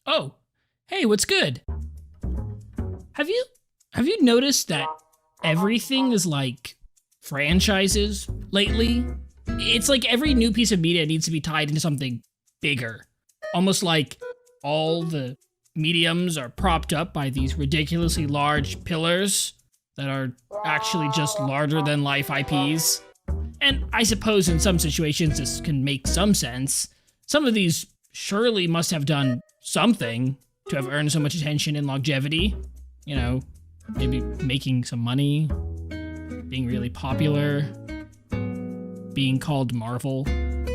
Oh, hey, what's good? Have you noticed that everything is like franchises lately? It's like every new piece of media needs to be tied into something bigger. Almost like all the mediums are propped up by these ridiculously large pillars that are actually just larger than life IPs. And I suppose in some situations this can make some sense. Some of these surely must have done something to have earned so much attention and longevity. You know, maybe making some money, being really popular, being called Marvel.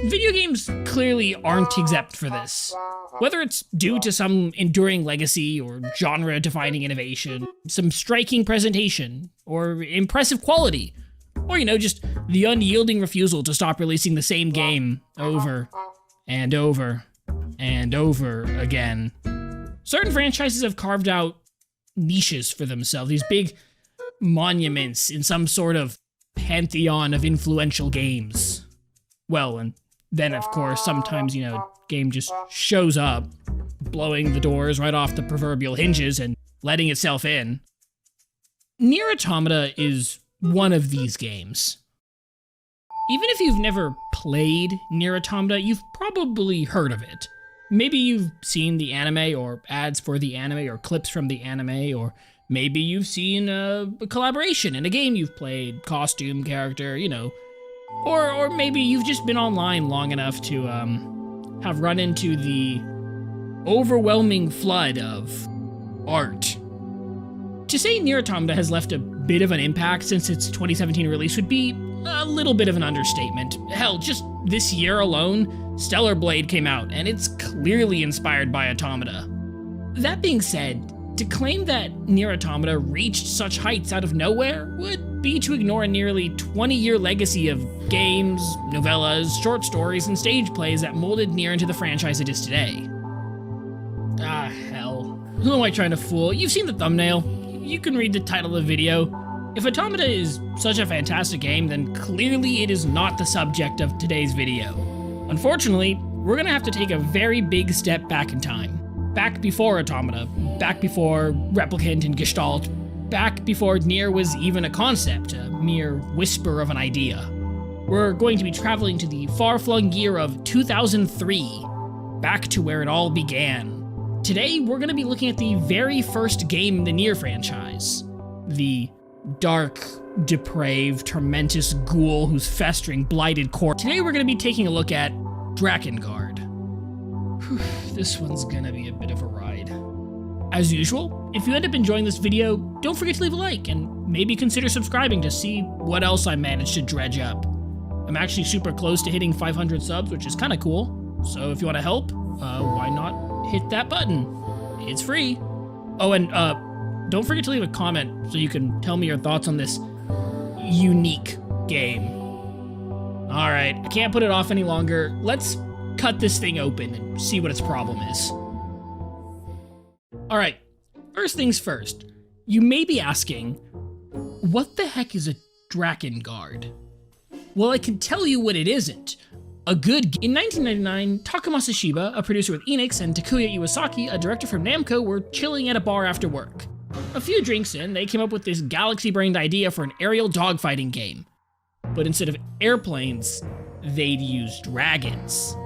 Video games clearly aren't exempt for this. Whether it's due to some enduring legacy or genre-defining innovation, some striking presentation, or impressive quality, or, just the unyielding refusal to stop releasing the same game over and over and over again. Certain franchises have carved out niches for themselves, these big monuments in some sort of pantheon of influential games. Well, and then, of course, sometimes, game just shows up, blowing the doors right off the proverbial hinges and letting itself in. NieR Automata is one of these games. Even if you've never played NieR Automata, you've probably heard of it. Maybe you've seen the anime or ads for the anime or clips from the anime, or maybe you've seen a collaboration in a game you've played, costume, character, Or maybe you've just been online long enough to have run into the overwhelming flood of art. To say NieR Automata has left a bit of an impact since its 2017 release would be a little bit of an understatement. Hell, just this year alone, Stellar Blade came out, and it's clearly inspired by Automata. That being said, to claim that NieR Automata reached such heights out of nowhere would be to ignore a nearly 20-year legacy of games, novellas, short stories, and stage plays that molded NieR into the franchise it is today. Ah, hell. Who am I trying to fool? You've seen the thumbnail. You can read the title of the video. If Automata is such a fantastic game, then clearly it is not the subject of today's video. Unfortunately, we're gonna have to take a very big step back in time. Back before Automata, back before Replicant and Gestalt, back before NieR was even a concept, a mere whisper of an idea. We're going to be traveling to the far-flung year of 2003, back to where it all began. Today, we're going to be looking at the very first game in the NieR franchise. The dark, depraved, tormentous ghoul whose festering, blighted corpse. Today, we're going to be taking a look at Drakengard. This one's gonna be a bit of a ride. As usual, if you end up enjoying this video, don't forget to leave a like and maybe consider subscribing to see what else I managed to dredge up. I'm actually super close to hitting 500 subs, which is kind of cool. So if you want to help, why not hit that button? It's free. Oh, and don't forget to leave a comment so you can tell me your thoughts on this unique game. All right, I can't put it off any longer. Let's cut this thing open and see what its problem is. All right, first things first. You may be asking, what the heck is a Drakengard? Well, I can tell you what it isn't. In 1999, Takamasa Shiba, a producer with Enix, and Takuya Iwasaki, a director from Namco, were chilling at a bar after work. A few drinks in, they came up with this galaxy-brained idea for an aerial dogfighting game. But instead of airplanes, they'd use dragons.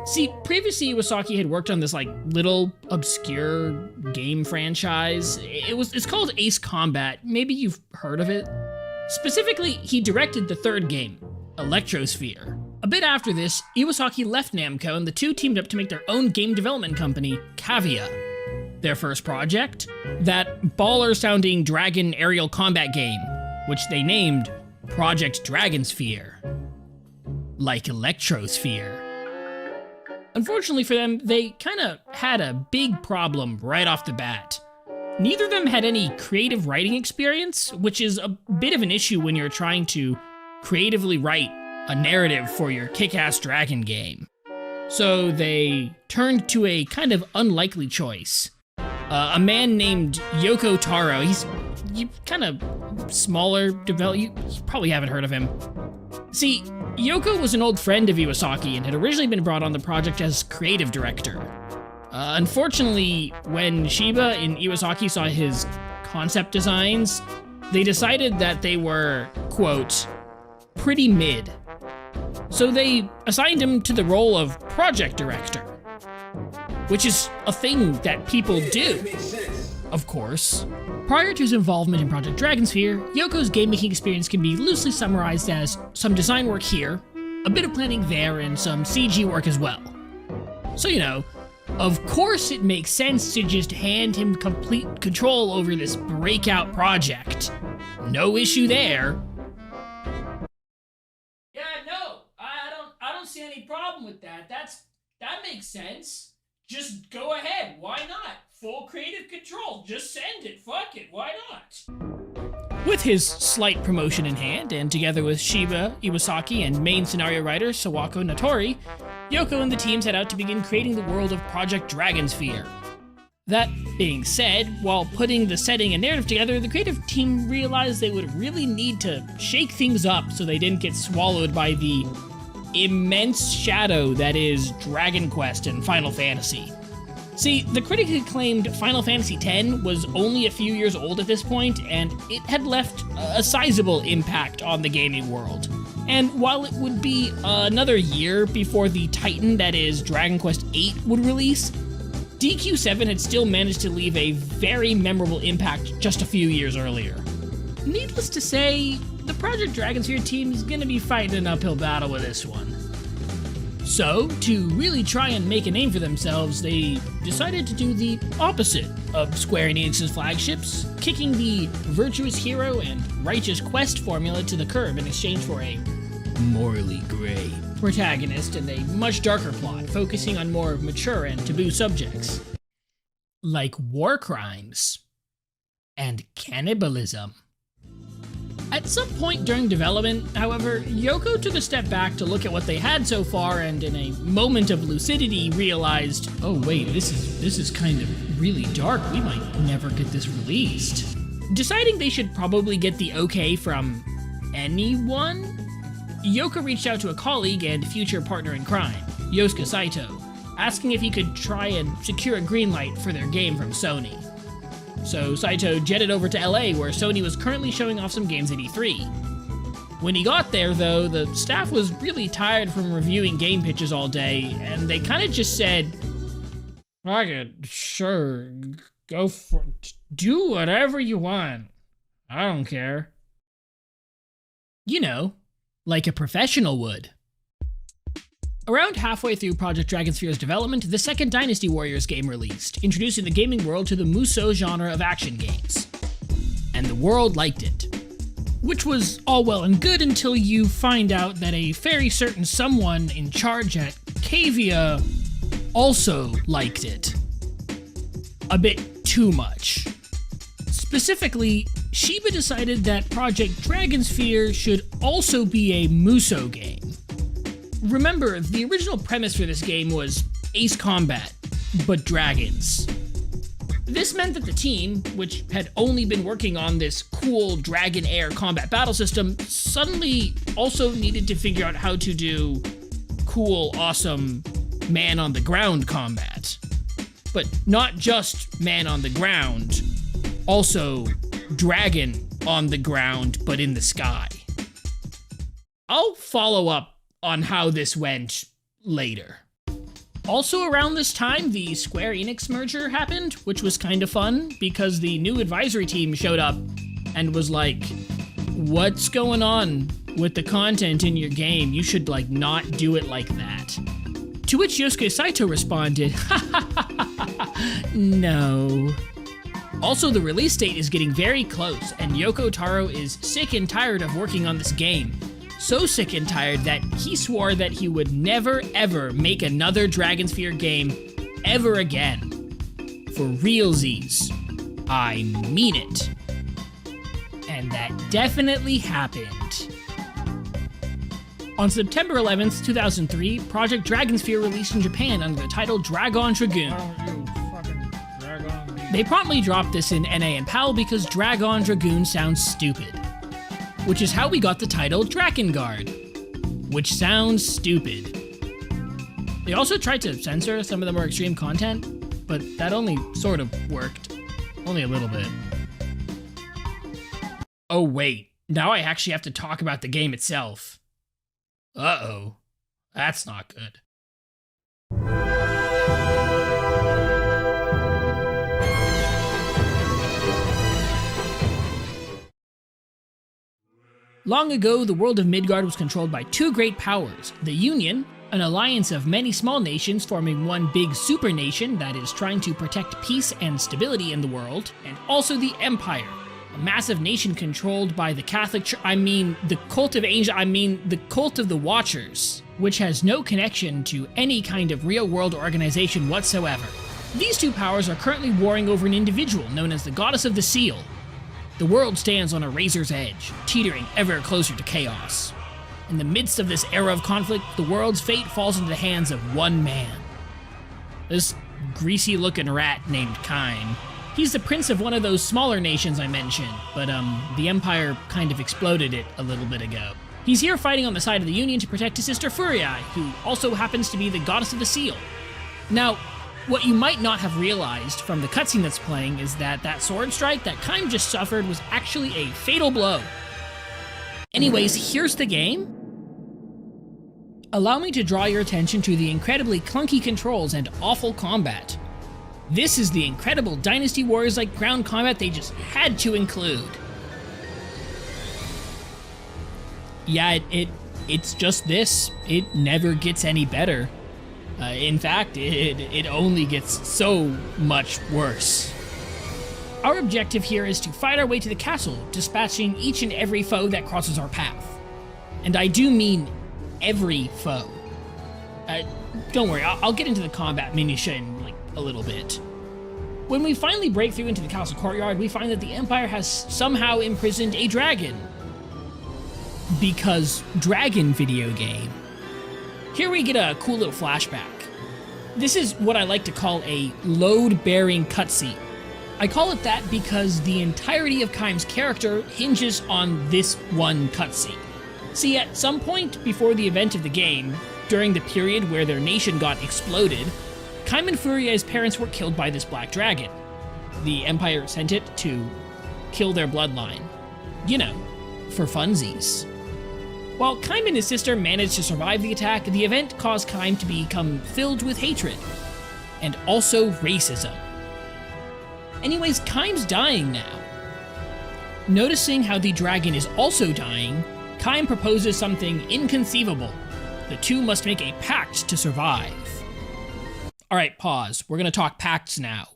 See, previously Iwasaki had worked on this little obscure game franchise. It's called Ace Combat. Maybe you've heard of it. Specifically, he directed the third game, Electrosphere. A bit after this, Iwasaki left Namco and the two teamed up to make their own game development company, Cavia. Their first project? That baller-sounding dragon aerial combat game, which they named Project Dragonsphere. Like Electrosphere. Unfortunately for them, they kinda had a big problem right off the bat. Neither of them had any creative writing experience, which is a bit of an issue when you're trying to creatively write a narrative for your kick-ass dragon game. So they turned to a kind of unlikely choice. A man named Yoko Taro. He's kind of smaller, you probably haven't heard of him. See, Yoko was an old friend of Iwasaki and had originally been brought on the project as creative director. Unfortunately, when Shiba and Iwasaki saw his concept designs, they decided that they were, quote, pretty mid. So they assigned him to the role of project director, which is a thing that people do, of course. Prior to his involvement in Project Dragonsphere, Yoko's game-making experience can be loosely summarized as some design work here, a bit of planning there, and some CG work as well. So, you know, of course it makes sense to just hand him complete control over this breakout project. No issue there. Yeah, no, I don't see any problem with that. That makes sense. Just go ahead, why not? Full creative control, just send it, fuck it, why not? With his slight promotion in hand, and together with Shiba, Iwasaki, and main scenario writer Sawako Natori, Yoko and the team set out to begin creating the world of Project Dragonsphere. That being said, while putting the setting and narrative together, the creative team realized they would really need to shake things up so they didn't get swallowed by the immense shadow that is Dragon Quest and Final Fantasy. See, the critically acclaimed Final Fantasy X was only a few years old at this point, and it had left a sizable impact on the gaming world. And while it would be another year before the titan that is Dragon Quest VIII would release, DQ7 had still managed to leave a very memorable impact just a few years earlier. Needless to say, the Project Dragonsphere team is gonna be fighting an uphill battle with this one. So, to really try and make a name for themselves, they decided to do the opposite of Square Enix's flagships, kicking the virtuous hero and righteous quest formula to the curb in exchange for a morally gray protagonist and a much darker plot, focusing on more mature and taboo subjects, like war crimes and cannibalism. At some point during development, however, Yoko took a step back to look at what they had so far and in a moment of lucidity realized, oh wait, this is kind of really dark, we might never get this released. Deciding they should probably get the okay from anyone, Yoko reached out to a colleague and future partner in crime, Yosuke Saito, asking if he could try and secure a green light for their game from Sony. So Saito jetted over to LA, where Sony was currently showing off some games at E3. When he got there, though, the staff was really tired from reviewing game pitches all day, and they kind of just said, "Fuck it, sure, go for it. Do whatever you want. I don't care." You know, like a professional would. Around halfway through Project Dragonsphere's development, the second Dynasty Warriors game released, introducing the gaming world to the Musou genre of action games. And the world liked it. Which was all well and good until you find out that a very certain someone in charge at Cavia also liked it. A bit too much. Specifically, Shiba decided that Project Dragonsphere should also be a Musou game. Remember, the original premise for this game was Ace Combat, but dragons. This meant that the team, which had only been working on this cool dragon air combat battle system, suddenly also needed to figure out how to do cool, awesome man on the ground combat. But not just man on the ground, also dragon on the ground, but in the sky. I'll follow up on how this went later. Also around this time, the Square Enix merger happened, which was kind of fun because the new advisory team showed up and was like, "What's going on with the content in your game? You should not do it like that." To which Yosuke Saito responded, "No." Also, the release date is getting very close, and Yoko Taro is sick and tired of working on this game. So sick and tired that he swore that he would never ever make another Dragonsphere game ever again. For realsies. I mean it. And that definitely happened. On September 11th, 2003, Project Dragonsphere released in Japan under the title Dragon Dragoon. They promptly dropped this in NA and PAL because Dragon Dragoon sounds stupid. Which is how we got the title Drakengard. which sounds stupid. They also tried to censor some of the more extreme content, but that only sort of worked. Only a little bit. Oh wait, now I actually have to talk about the game itself. Uh-oh, that's not good. Long ago, the world of Midgard was controlled by two great powers, the Union, an alliance of many small nations forming one big super nation that is trying to protect peace and stability in the world, and also the Empire, a massive nation controlled by the Catholic Church, the cult of the cult of the Watchers, which has no connection to any kind of real-world organization whatsoever. These two powers are currently warring over an individual known as the Goddess of the Seal. The world stands on a razor's edge, teetering ever closer to chaos. In the midst of this era of conflict, the world's fate falls into the hands of one man. This greasy-looking rat named Kime. He's the prince of one of those smaller nations I mentioned, but the Empire kind of exploded it a little bit ago. He's here fighting on the side of the Union to protect his sister Furii, who also happens to be the Goddess of the Seal. Now, what you might not have realized from the cutscene that's playing is that sword strike that Kime just suffered was actually a fatal blow. Anyways, here's the game. Allow me to draw your attention to the incredibly clunky controls and awful combat. This is the incredible Dynasty Warriors-like ground combat they just had to include. Yeah, it's just this. It never gets any better. In fact, it only gets so much worse. Our objective here is to fight our way to the castle, dispatching each and every foe that crosses our path. And I do mean every foe. Don't worry, I'll get into the combat minutiae in like a little bit. When we finally break through into the castle courtyard, we find that the Empire has somehow imprisoned a dragon. Because dragon video game. Here we get a cool little flashback. This is what I like to call a load-bearing cutscene. I call it that because the entirety of Kime's character hinges on this one cutscene. See, at some point before the event of the game, during the period where their nation got exploded, Kime and Furia's parents were killed by this black dragon. The Empire sent it to kill their bloodline. You know, for funsies. While Kime and his sister managed to survive the attack, the event caused Kime to become filled with hatred, and also racism. Anyways, Kime's dying now. Noticing how the dragon is also dying, Kime proposes something inconceivable. The two must make a pact to survive. Alright, pause. We're gonna talk pacts now.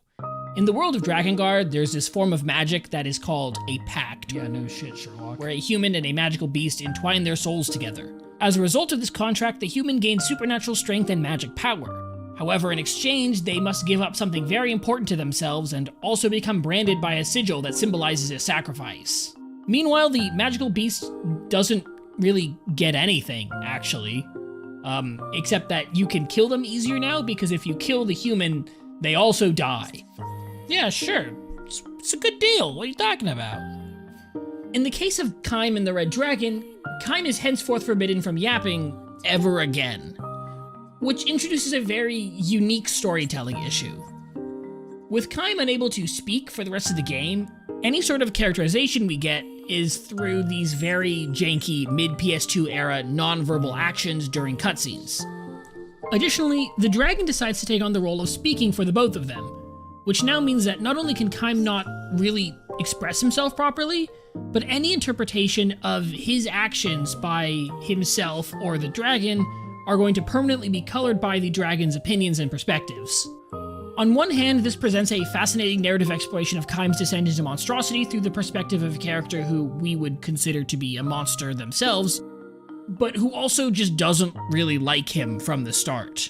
In the world of Drakengard, there's this form of magic that is called a pact. Yeah, no shit, Sherlock. Where a human and a magical beast entwine their souls together. As a result of this contract, the human gains supernatural strength and magic power. However, in exchange, they must give up something very important to themselves and also become branded by a sigil that symbolizes a sacrifice. Meanwhile, the magical beast doesn't really get anything, actually. Except that you can kill them easier now, because if you kill the human, they also die. Yeah, sure. It's a good deal. What are you talking about? In the case of Kime and the Red Dragon, Kime is henceforth forbidden from yapping ever again, which introduces a very unique storytelling issue. With Kime unable to speak for the rest of the game, any sort of characterization we get is through these very janky mid-PS2 era non-verbal actions during cutscenes. Additionally, the dragon decides to take on the role of speaking for the both of them, which now means that not only can Kime not really express himself properly, but any interpretation of his actions by himself or the dragon are going to permanently be colored by the dragon's opinions and perspectives. On one hand, this presents a fascinating narrative exploration of Kime's descent into monstrosity through the perspective of a character who we would consider to be a monster themselves, but who also just doesn't really like him from the start.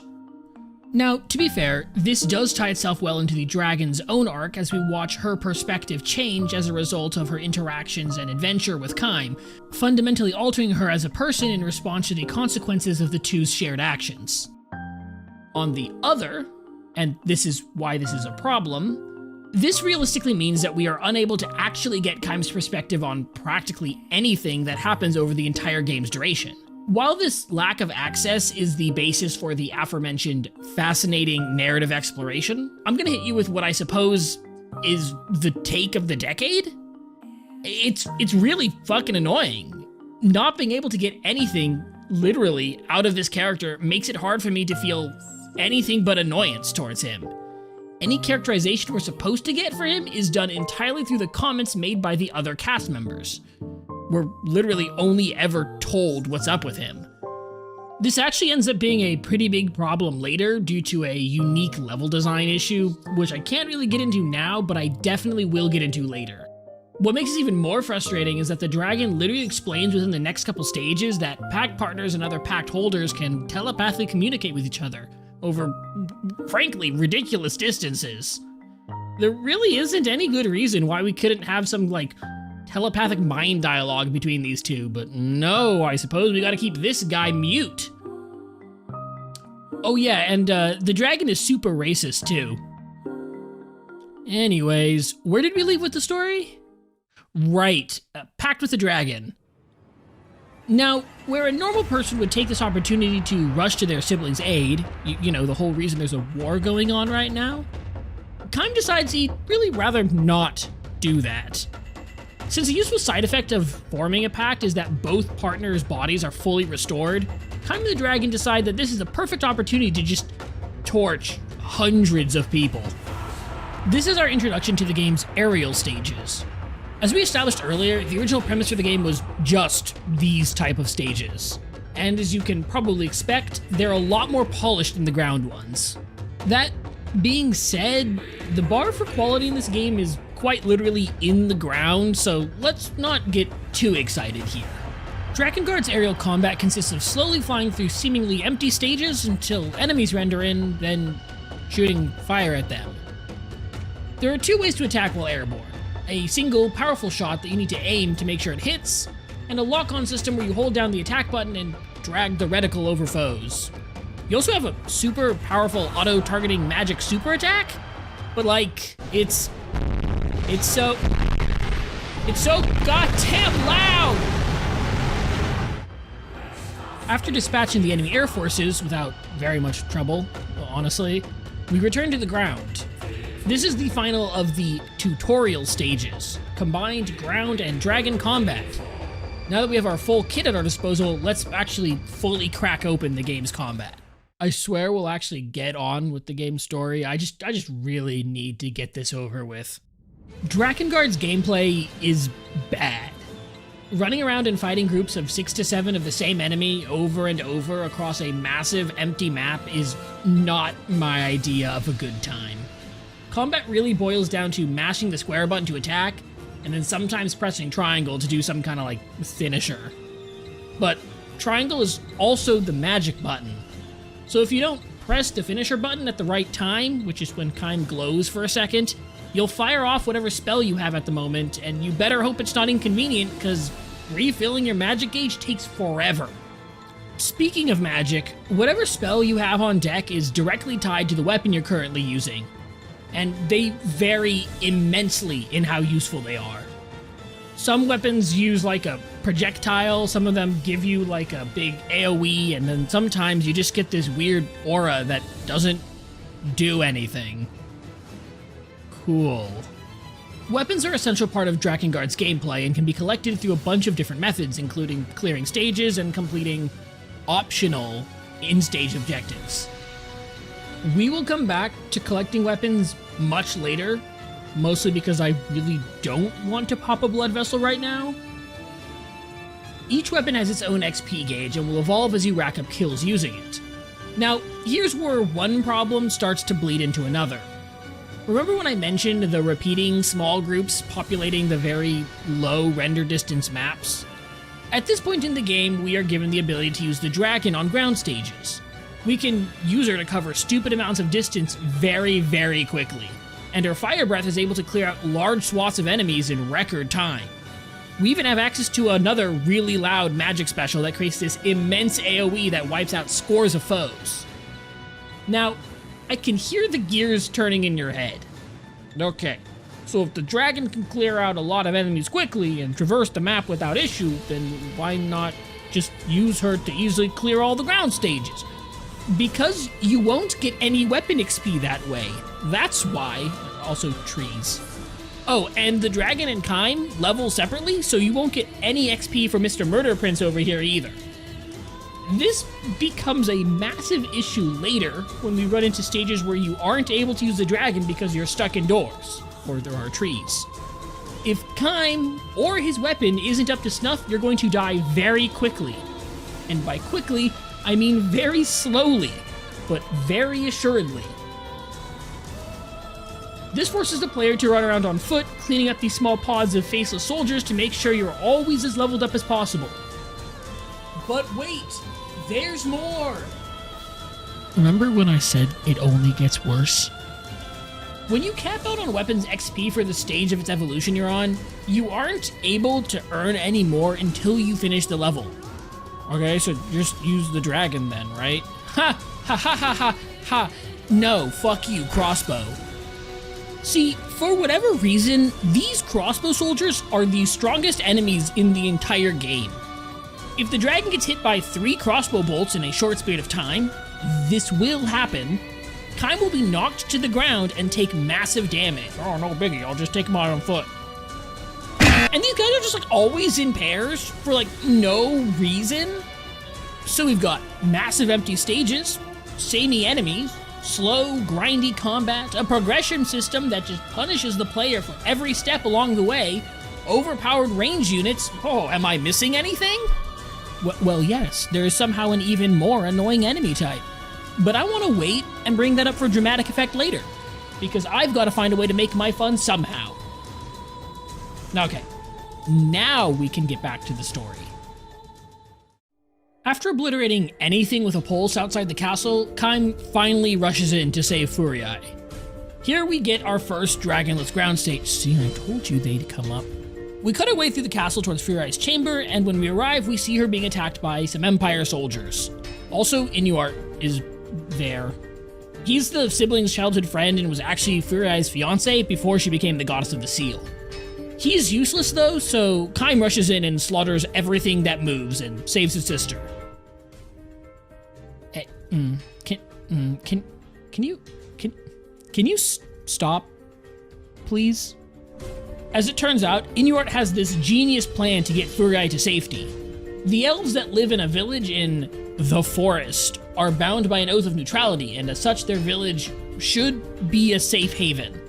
Now, to be fair, this does tie itself well into the dragon's own arc as we watch her perspective change as a result of her interactions and adventure with Kime, fundamentally altering her as a person in response to the consequences of the two's shared actions. On the other, and this is why this is a problem, this realistically means that we are unable to actually get Kime's perspective on practically anything that happens over the entire game's duration. While this lack of access is the basis for the aforementioned fascinating narrative exploration, I'm gonna hit you with what I suppose is the take of the decade. It's really fucking annoying. Not being able to get anything, literally, out of this character makes it hard for me to feel anything but annoyance towards him. Any characterization we're supposed to get for him is done entirely through the comments made by the other cast members. We're literally only ever told what's up with him. This actually ends up being a pretty big problem later due to a unique level design issue, which I can't really get into now, but I definitely will get into later. What makes this even more frustrating is that the dragon literally explains within the next couple stages that pack partners and other pact holders can telepathically communicate with each other over, frankly, ridiculous distances. There really isn't any good reason why we couldn't have some, like, telepathic mind dialogue between these two, but no, I suppose we gotta keep this guy mute. Oh yeah, and the dragon is super racist too. Anyways, where did we leave with the story? Right, pact with the dragon. Now, where a normal person would take this opportunity to rush to their sibling's aid, you know, the whole reason there's a war going on right now, Kime decides he'd really rather not do that. Since the useful side effect of forming a pact is that both partners' bodies are fully restored, Kime the Dragon decide that this is a perfect opportunity to just torch hundreds of people. This is our introduction to the game's aerial stages. As we established earlier, the original premise for the game was just these type of stages. And as you can probably expect, they're a lot more polished than the ground ones. That being said, the bar for quality in this game is quite literally in the ground, so let's not get too excited here. Drakengard's aerial combat consists of slowly flying through seemingly empty stages until enemies render in, then shooting fire at them. There are two ways to attack while airborne. A single, powerful shot that you need to aim to make sure it hits, and a lock-on system where you hold down the attack button and drag the reticle over foes. You also have a super powerful auto-targeting magic super attack, but like, it's so goddamn loud! After dispatching the enemy air forces without very much trouble, honestly, we return to the ground. This is the final of the tutorial stages, combined ground and dragon combat. Now that we have our full kit at our disposal, let's actually fully crack open the game's combat. I swear we'll actually get on with the game's story. I just really need to get this over with. Drakengard's gameplay is bad. Running around and fighting groups of 6 to 7 of the same enemy over and over across a massive empty map is not my idea of a good time. Combat really boils down to mashing the square button to attack, and then sometimes pressing triangle to do some kind of like finisher. But triangle is also the magic button. So if you don't press the finisher button at the right time, which is when Kime glows for a second, you'll fire off whatever spell you have at the moment, and you better hope it's not inconvenient, because refilling your magic gauge takes forever. Speaking of magic, whatever spell you have on deck is directly tied to the weapon you're currently using, and they vary immensely in how useful they are. Some weapons use like a projectile, some of them give you like a big AoE, and then sometimes you just get this weird aura that doesn't do anything. Cool. Weapons are an essential part of Drakengard's gameplay and can be collected through a bunch of different methods, including clearing stages and completing optional in-stage objectives. We will come back to collecting weapons much later, mostly because I really don't want to pop a blood vessel right now. Each weapon has its own XP gauge and will evolve as you rack up kills using it. Now, here's where one problem starts to bleed into another. Remember when I mentioned the repeating small groups populating the very low render distance maps? At this point in the game, we are given the ability to use the dragon on ground stages. We can use her to cover stupid amounts of distance very, very quickly, and her fire breath is able to clear out large swaths of enemies in record time. We even have access to another really loud magic special that creates this immense AoE that wipes out scores of foes. Now, I can hear the gears turning in your head. Okay, so if the dragon can clear out a lot of enemies quickly and traverse the map without issue, then why not just use her to easily clear all the ground stages. Because you won't get any weapon XP that way. That's why. Also trees. Oh, and the dragon and Kime level separately, so you won't get any XP from Mr. Murder Prince over here either. This becomes a massive issue later when we run into stages where you aren't able to use the dragon because you're stuck indoors, or there are trees. If Kime or his weapon isn't up to snuff, you're going to die very quickly. And by quickly, I mean very slowly, but very assuredly. This forces the player to run around on foot, cleaning up these small pods of faceless soldiers to make sure you're always as leveled up as possible. But wait, there's more! Remember when I said it only gets worse? When you cap out on weapons XP for the stage of its evolution you're on, you aren't able to earn any more until you finish the level. Okay, so just use the dragon then, right? Ha! Ha ha ha ha ha! No, fuck you, crossbow. See, for whatever reason, these crossbow soldiers are the strongest enemies in the entire game. If the dragon gets hit by 3 crossbow bolts in a short period of time, this will happen, Kime will be knocked to the ground and take massive damage. Oh, no biggie, I'll just take him out on foot. And these guys are just like always in pairs for like no reason. So we've got massive empty stages, samey enemies, slow, grindy combat, a progression system that just punishes the player for every step along the way, overpowered range units. Oh, am I missing anything? Well, yes, there is somehow an even more annoying enemy type. But I want to wait and bring that up for dramatic effect later, because I've got to find a way to make my fun somehow. Okay, now we can get back to the story. After obliterating anything with a pulse outside the castle, Kime finally rushes in to save Furii. Here we get our first dragonless ground stage. See, I told you they'd come up. We cut our way through the castle towards Furii's chamber, and when we arrive, we see her being attacked by some Empire soldiers. Also, NieR is there. He's the sibling's childhood friend and was actually Furii's fiance before she became the goddess of the seal. He's useless though, so Kime rushes in and slaughters everything that moves and saves his sister. Can you stop, please? As it turns out, NieR has this genius plan to get Furii to safety. The elves that live in a village in the forest are bound by an oath of neutrality, and as such, their village should be a safe haven.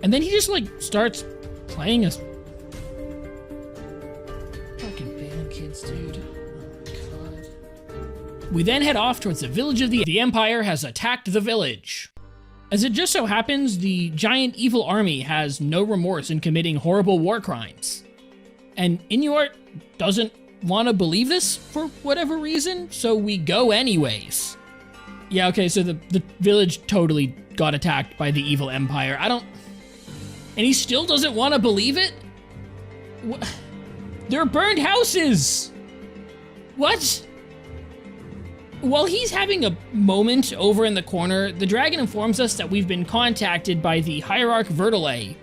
And then he just like starts playing us. Fucking band kids, dude. Oh my god. We then head off towards the village of the Empire has attacked the village. As it just so happens, the giant evil army has no remorse in committing horrible war crimes. And NieR doesn't want to believe this for whatever reason, so we go anyways. Yeah, okay, so the village totally got attacked by the evil empire. And he still doesn't want to believe it? They're burned houses! What? While he's having a moment over in the corner, the dragon informs us that we've been contacted by the Hierarch Verdale.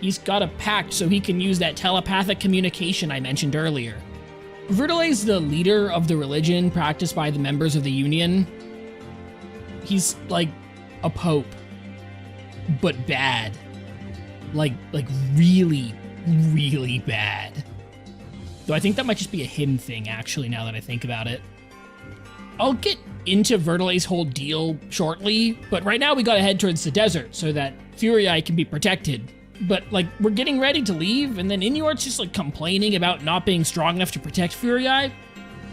He's got a pact so he can use that telepathic communication I mentioned earlier. Verdale's the leader of the religion practiced by the members of the Union. He's like a pope, but bad. Like really, really bad. Though I think that might just be a him thing, actually, now that I think about it. I'll get into Verdale's whole deal shortly, but right now we gotta head towards the desert so that Furii can be protected. But, like, we're getting ready to leave, and then NieR's just, like, complaining about not being strong enough to protect Furii.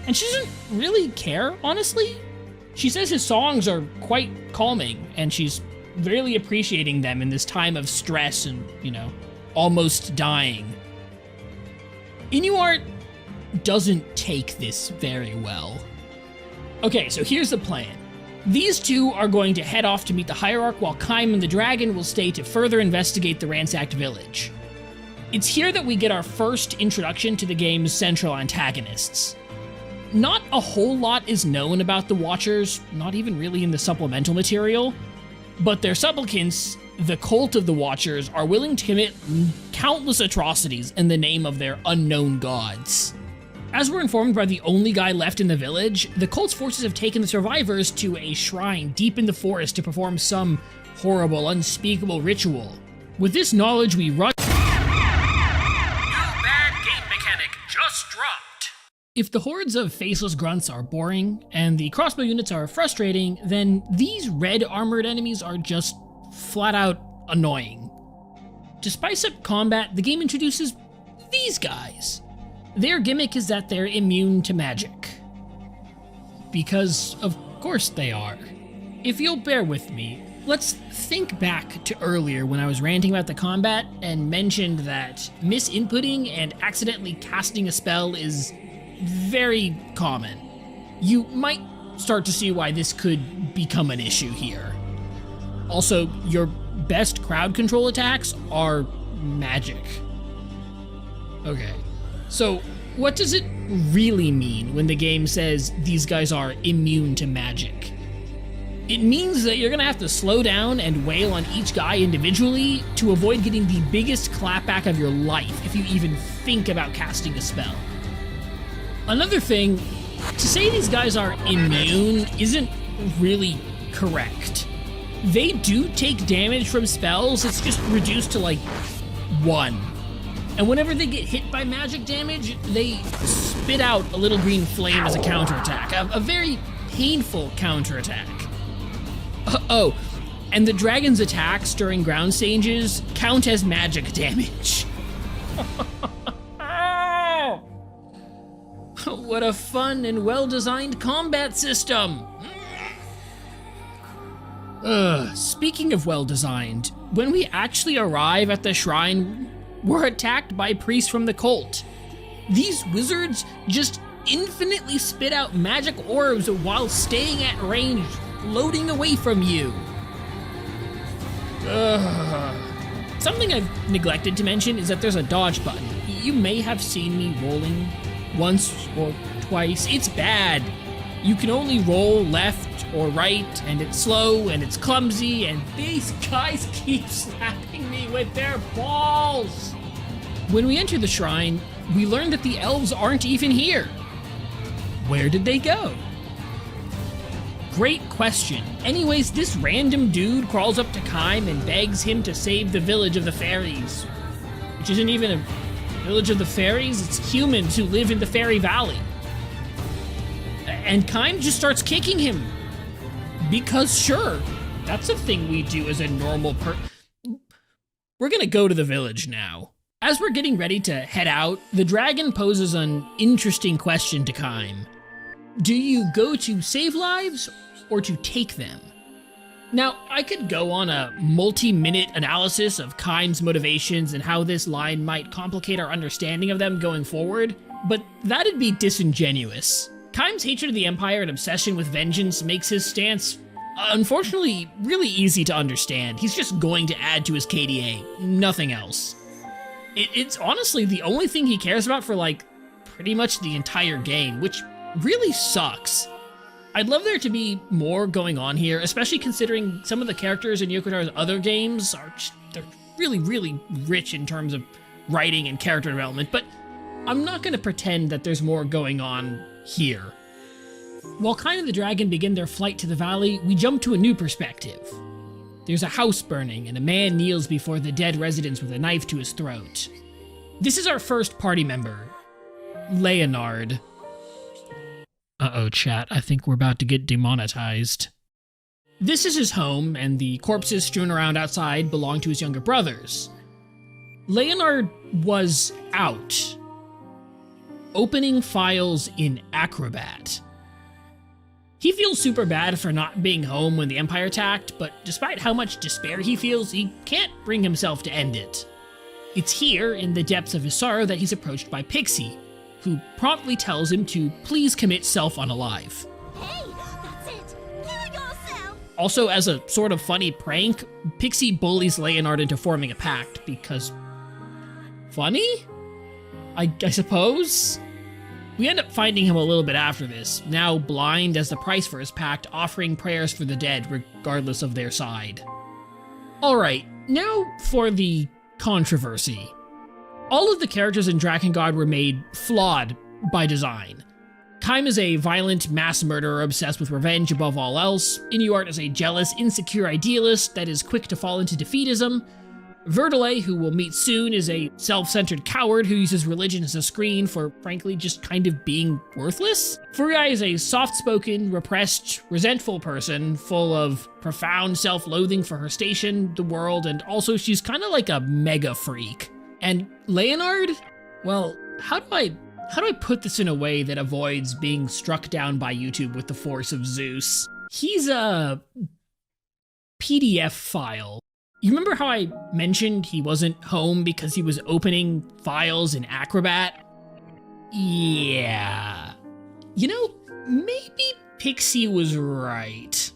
And she doesn't really care, honestly. She says his songs are quite calming, and she's really appreciating them in this time of stress and, you know, almost dying. NieR doesn't take this very well. Okay, so here's the plan. These two are going to head off to meet the Hierarch, while Kime and the dragon will stay to further investigate the ransacked village. It's here that we get our first introduction to the game's central antagonists. Not a whole lot is known about the Watchers, not even really in the supplemental material, but their supplicants, the cult of the Watchers, are willing to commit countless atrocities in the name of their unknown gods. As we're informed by the only guy left in the village, the cult's forces have taken the survivors to a shrine deep in the forest to perform some horrible, unspeakable ritual. With this knowledge, we rush. New bad game mechanic just dropped. If the hordes of faceless grunts are boring, and the crossbow units are frustrating, then these red armored enemies are just flat out annoying. To spice up combat, the game introduces these guys. Their gimmick is that they're immune to magic. Because, of course they are. If you'll bear with me, let's think back to earlier when I was ranting about the combat and mentioned that misinputting and accidentally casting a spell is very common. You might start to see why this could become an issue here. Also, your best crowd control attacks are magic. Okay. So, what does it really mean when the game says these guys are immune to magic? It means that you're gonna have to slow down and wail on each guy individually to avoid getting the biggest clapback of your life if you even think about casting a spell. Another thing, to say these guys are immune isn't really correct. They do take damage from spells, it's just reduced to like 1. And whenever they get hit by magic damage, they spit out a little green flame as a counterattack, a very painful counterattack. Oh, and the dragon's attacks during ground stages count as magic damage. What a fun and well-designed combat system! Speaking of well-designed, when we actually arrive at the shrine, we're attacked by priests from the cult. These wizards just infinitely spit out magic orbs while staying at range, floating away from you. Something I've neglected to mention is that there's a dodge button. You may have seen me rolling once or twice. It's bad. You can only roll left or right, and it's slow, and it's clumsy, and these guys keep slapping me with their balls. When we enter the shrine, we learn that the elves aren't even here. Where did they go? Great question. Anyways, this random dude crawls up to Kime and begs him to save the village of the fairies. Which isn't even a village of the fairies, it's humans who live in the fairy valley. And Kime just starts kicking him. Because sure, that's a thing we do as a normal We're gonna go to the village now. As we're getting ready to head out, the dragon poses an interesting question to Kime. Do you go to save lives or to take them? Now, I could go on a multi-minute analysis of Kime's motivations and how this line might complicate our understanding of them going forward, but that'd be disingenuous. Kime's hatred of the Empire and obsession with vengeance makes his stance, unfortunately, really easy to understand. He's just going to add to his KDA, nothing else. It's honestly the only thing he cares about for, like, pretty much the entire game, which really sucks. I'd love there to be more going on here, especially considering some of the characters in Yokotaro's other games they're really, really rich in terms of writing and character development, but I'm not going to pretend that there's more going on here. While Kime and the dragon begin their flight to the valley, we jump to a new perspective. There's a house burning, and a man kneels before the dead residents with a knife to his throat. This is our first party member, Leonard. Uh-oh, chat, I think we're about to get demonetized. This is his home, and the corpses strewn around outside belong to his younger brothers. Leonard was out, opening files in Acrobat. He feels super bad for not being home when the Empire attacked, but despite how much despair he feels, he can't bring himself to end it. It's here, in the depths of his sorrow, that he's approached by Pixie, who promptly tells him to please commit self-unalive. Hey, that's it! Kill yourself! Also, as a sort of funny prank, Pixie bullies Leonard into forming a pact, because... funny? I suppose? We end up finding him a little bit after this, now blind as the price for his pact, offering prayers for the dead regardless of their side. Alright, now for the controversy. All of the characters in Drakengard were made flawed by design. Kaim is a violent mass murderer obsessed with revenge above all else. Inuart is a jealous, insecure idealist that is quick to fall into defeatism. Verdele, who we'll meet soon, is a self-centered coward who uses religion as a screen for, frankly, just kind of being worthless. Furia is a soft-spoken, repressed, resentful person full of profound self-loathing for her station, the world, and also she's kind of like a mega freak. And Leonard? Well, how do I put this in a way that avoids being struck down by YouTube with the force of Zeus? He's a PDF file. You remember how I mentioned he wasn't home because he was opening files in Acrobat? Yeah. You know, maybe Pixie was right.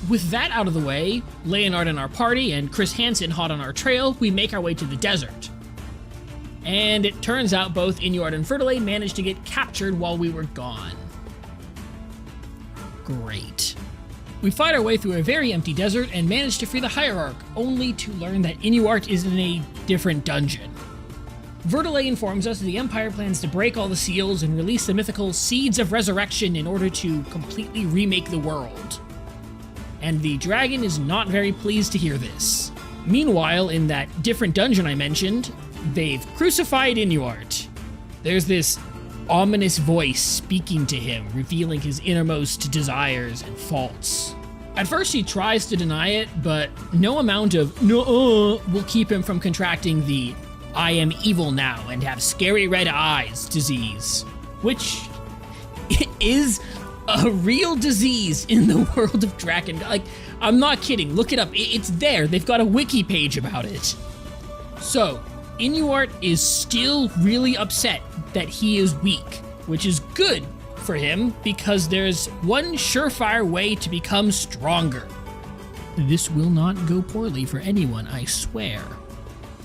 With that out of the way, Leonard in our party and Chris Hansen hot on our trail, we make our way to the desert. And it turns out both Inuart and Verdele managed to get captured while we were gone. Great. We fight our way through a very empty desert and manage to free the Hierarch, only to learn that Inuart is in a different dungeon. Verdele informs us that the Empire plans to break all the seals and release the mythical Seeds of Resurrection in order to completely remake the world. And the dragon is not very pleased to hear this. Meanwhile, in that different dungeon I mentioned, they've crucified Inuart. There's this ominous voice speaking to him, revealing his innermost desires and faults. At first he tries to deny it, but no amount of "no" will keep him from contracting the "I am evil now and have scary red eyes" disease, which is a real disease in the world of Drakengard. Like, I'm not kidding, look it up, it's there, they've got a wiki page about it. So, Inuart is still really upset that he is weak, which is good for him because there's one surefire way to become stronger. This will not go poorly for anyone, I swear.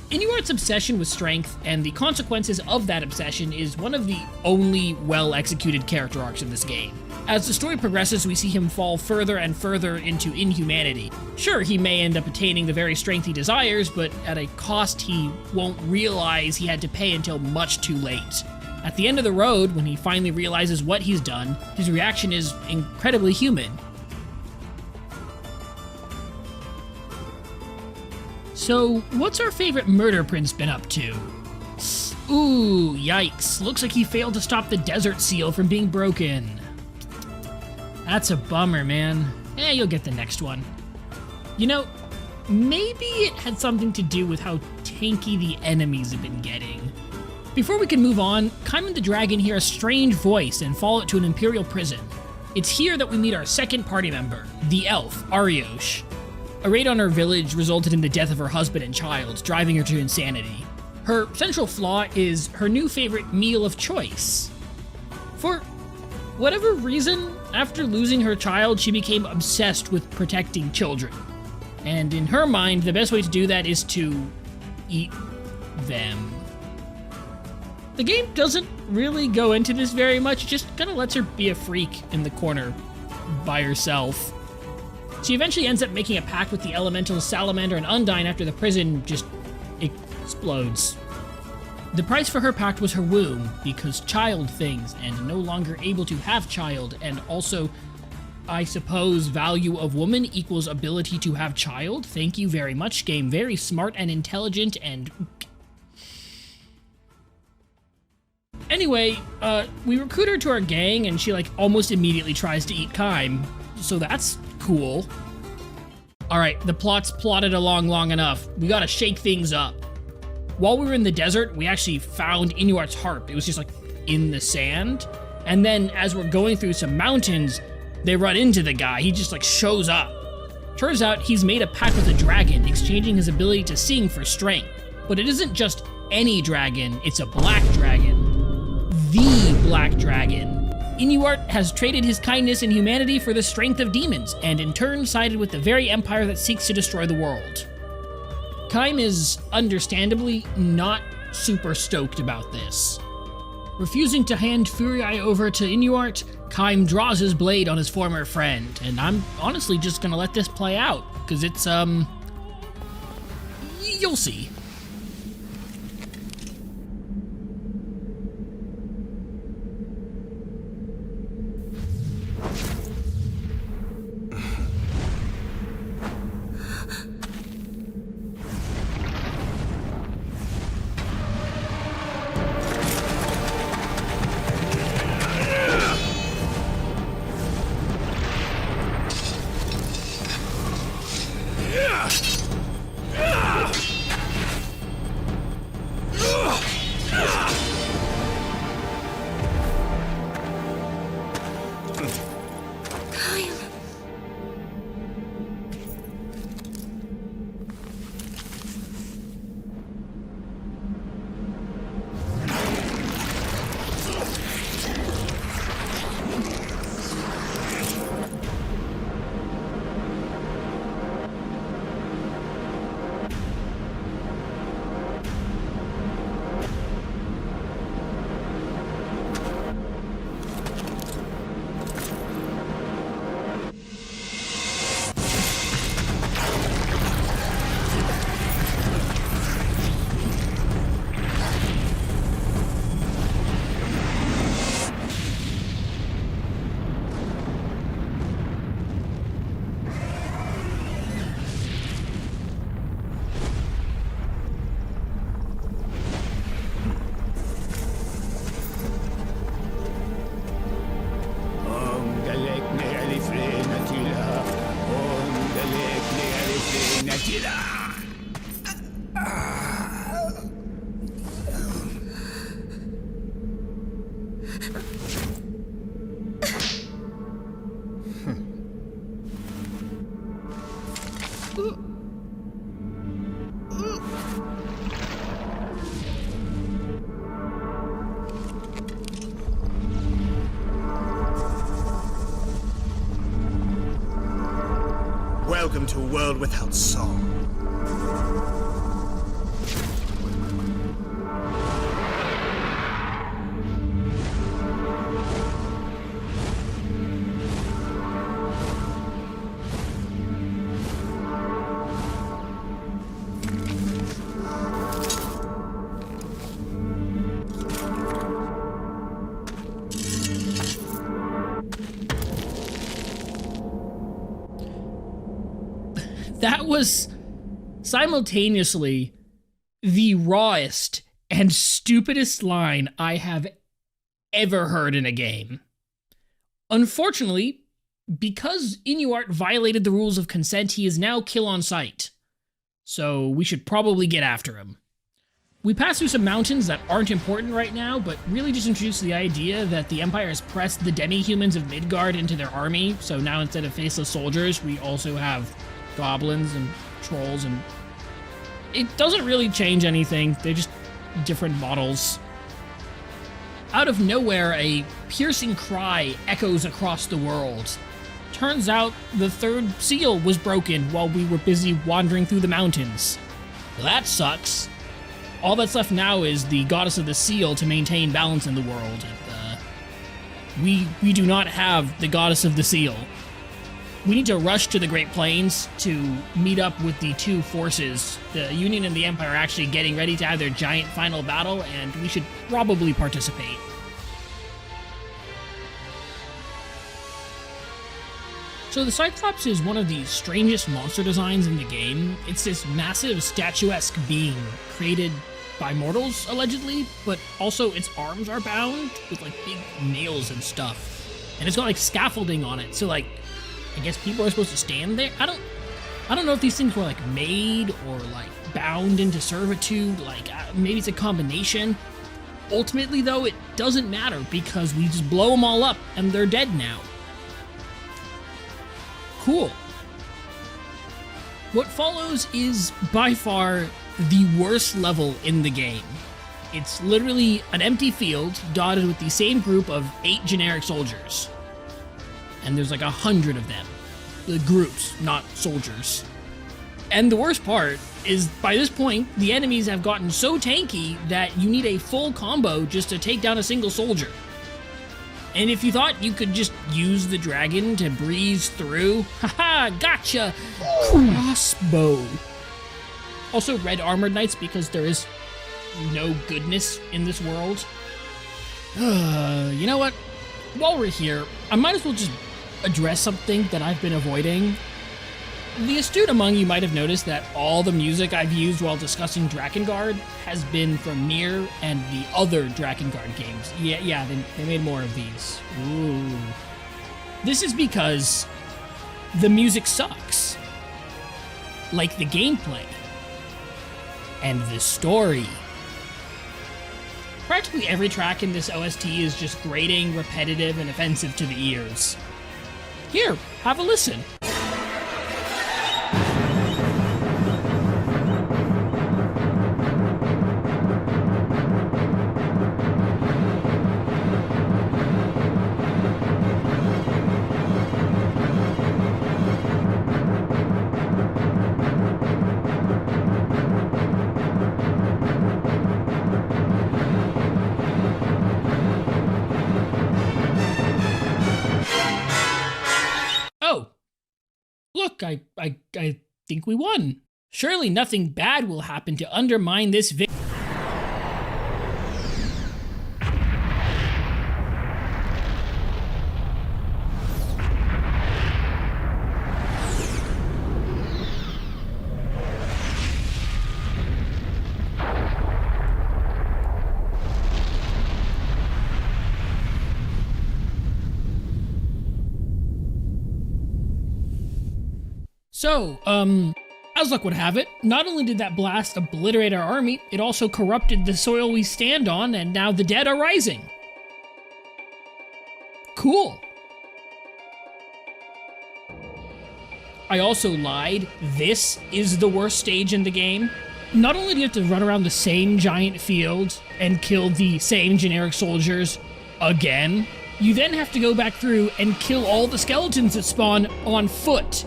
Inuart's obsession with strength and the consequences of that obsession is one of the only well-executed character arcs in this game. As the story progresses, we see him fall further and further into inhumanity. Sure, he may end up attaining the very strength he desires, but at a cost he won't realize he had to pay until much too late. At the end of the road, when he finally realizes what he's done, his reaction is incredibly human. So, what's our favorite murder prince been up to? Ooh, yikes. Looks like he failed to stop the desert seal from being broken. That's a bummer, man. You'll get the next one. You know, maybe it had something to do with how tanky the enemies have been getting. Before we can move on, Kaim and the dragon hear a strange voice and follow it to an Imperial prison. It's here that we meet our second party member, the elf, Ariosh. A raid on her village resulted in the death of her husband and child, driving her to insanity. Her central flaw is her new favorite meal of choice. For whatever reason, after losing her child, she became obsessed with protecting children. And in her mind, the best way to do that is to eat them. The game doesn't really go into this very much, it just kind of lets her be a freak in the corner by herself. She eventually ends up making a pact with the elementals Salamander and Undyne after the prison just explodes. The price for her pact was her womb, because child things, and no longer able to have child, and also, I suppose, value of woman equals ability to have child. Thank you very much, game. Very smart and intelligent and... Anyway, we recruit her to our gang, and she, almost immediately tries to eat Kaim, so that's cool. Alright, the plot's plotted along long enough. We gotta shake things up. While we were in the desert, we actually found Inuart's harp. It was just, in the sand. And then, as we're going through some mountains, they run into the guy. He just, shows up. Turns out, he's made a pact with a dragon, exchanging his ability to sing for strength. But it isn't just any dragon, it's a black dragon. The Black Dragon. Inuart has traded his kindness and humanity for the strength of demons, and in turn sided with the very empire that seeks to destroy the world. Kaim is understandably not super stoked about this. Refusing to hand Furii over to Inuart, Kaim draws his blade on his former friend, and I'm honestly just gonna let this play out, because it's, you'll see. Welcome to a world without song. That was simultaneously the rawest and stupidest line I have ever heard in a game. Unfortunately, because Inuart violated the rules of consent, he is now kill on sight. So we should probably get after him. We pass through some mountains that aren't important right now, but really just introduce the idea that the Empire has pressed the demi-humans of Midgard into their army, so now instead of faceless soldiers, we also have goblins and trolls, and it doesn't really change anything. They're just different models. Out of nowhere, a piercing cry echoes across the world. Turns out the third seal was broken while we were busy wandering through the mountains. Well, that sucks. All that's left now is the goddess of the seal to maintain balance in the world, and we do not have the goddess of the seal. We need to rush to the Great Plains to meet up with the two forces. The Union and the Empire are actually getting ready to have their giant final battle, and we should probably participate. So the Cyclops is one of the strangest monster designs in the game. It's this massive statuesque being created by mortals, allegedly, but also its arms are bound with like big nails and stuff. And it's got like scaffolding on it, so like I guess people are supposed to stand there. I don't know if these things were like made or like bound into servitude. Like maybe it's a combination. Ultimately, though, it doesn't matter because we just blow them all up and they're dead now. Cool. What follows is by far the worst level in the game. It's literally an empty field dotted with the same group of 8 generic soldiers. And there's like 100 of them. The groups, not soldiers. And the worst part is, by this point, the enemies have gotten so tanky that you need a full combo just to take down a single soldier. And if you thought you could just use the dragon to breeze through, haha, gotcha! Crossbow. Also red armored knights because there is no goodness in this world. You know what? While we're here, I might as well just address something that I've been avoiding. The astute among you might have noticed that all the music I've used while discussing Drakengard has been from NieR and the other Drakengard games. Yeah, they made more of these. Ooh. This is because the music sucks. Like the gameplay. And the story. Practically every track in this OST is just grating, repetitive, and offensive to the ears. Here, have a listen. Look, I think we won. Surely nothing bad will happen to undermine this victory. So, as luck would have it, not only did that blast obliterate our army, it also corrupted the soil we stand on, and now the dead are rising. Cool. I also lied. This is the worst stage in the game. Not only do you have to run around the same giant field and kill the same generic soldiers again, you then have to go back through and kill all the skeletons that spawn on foot.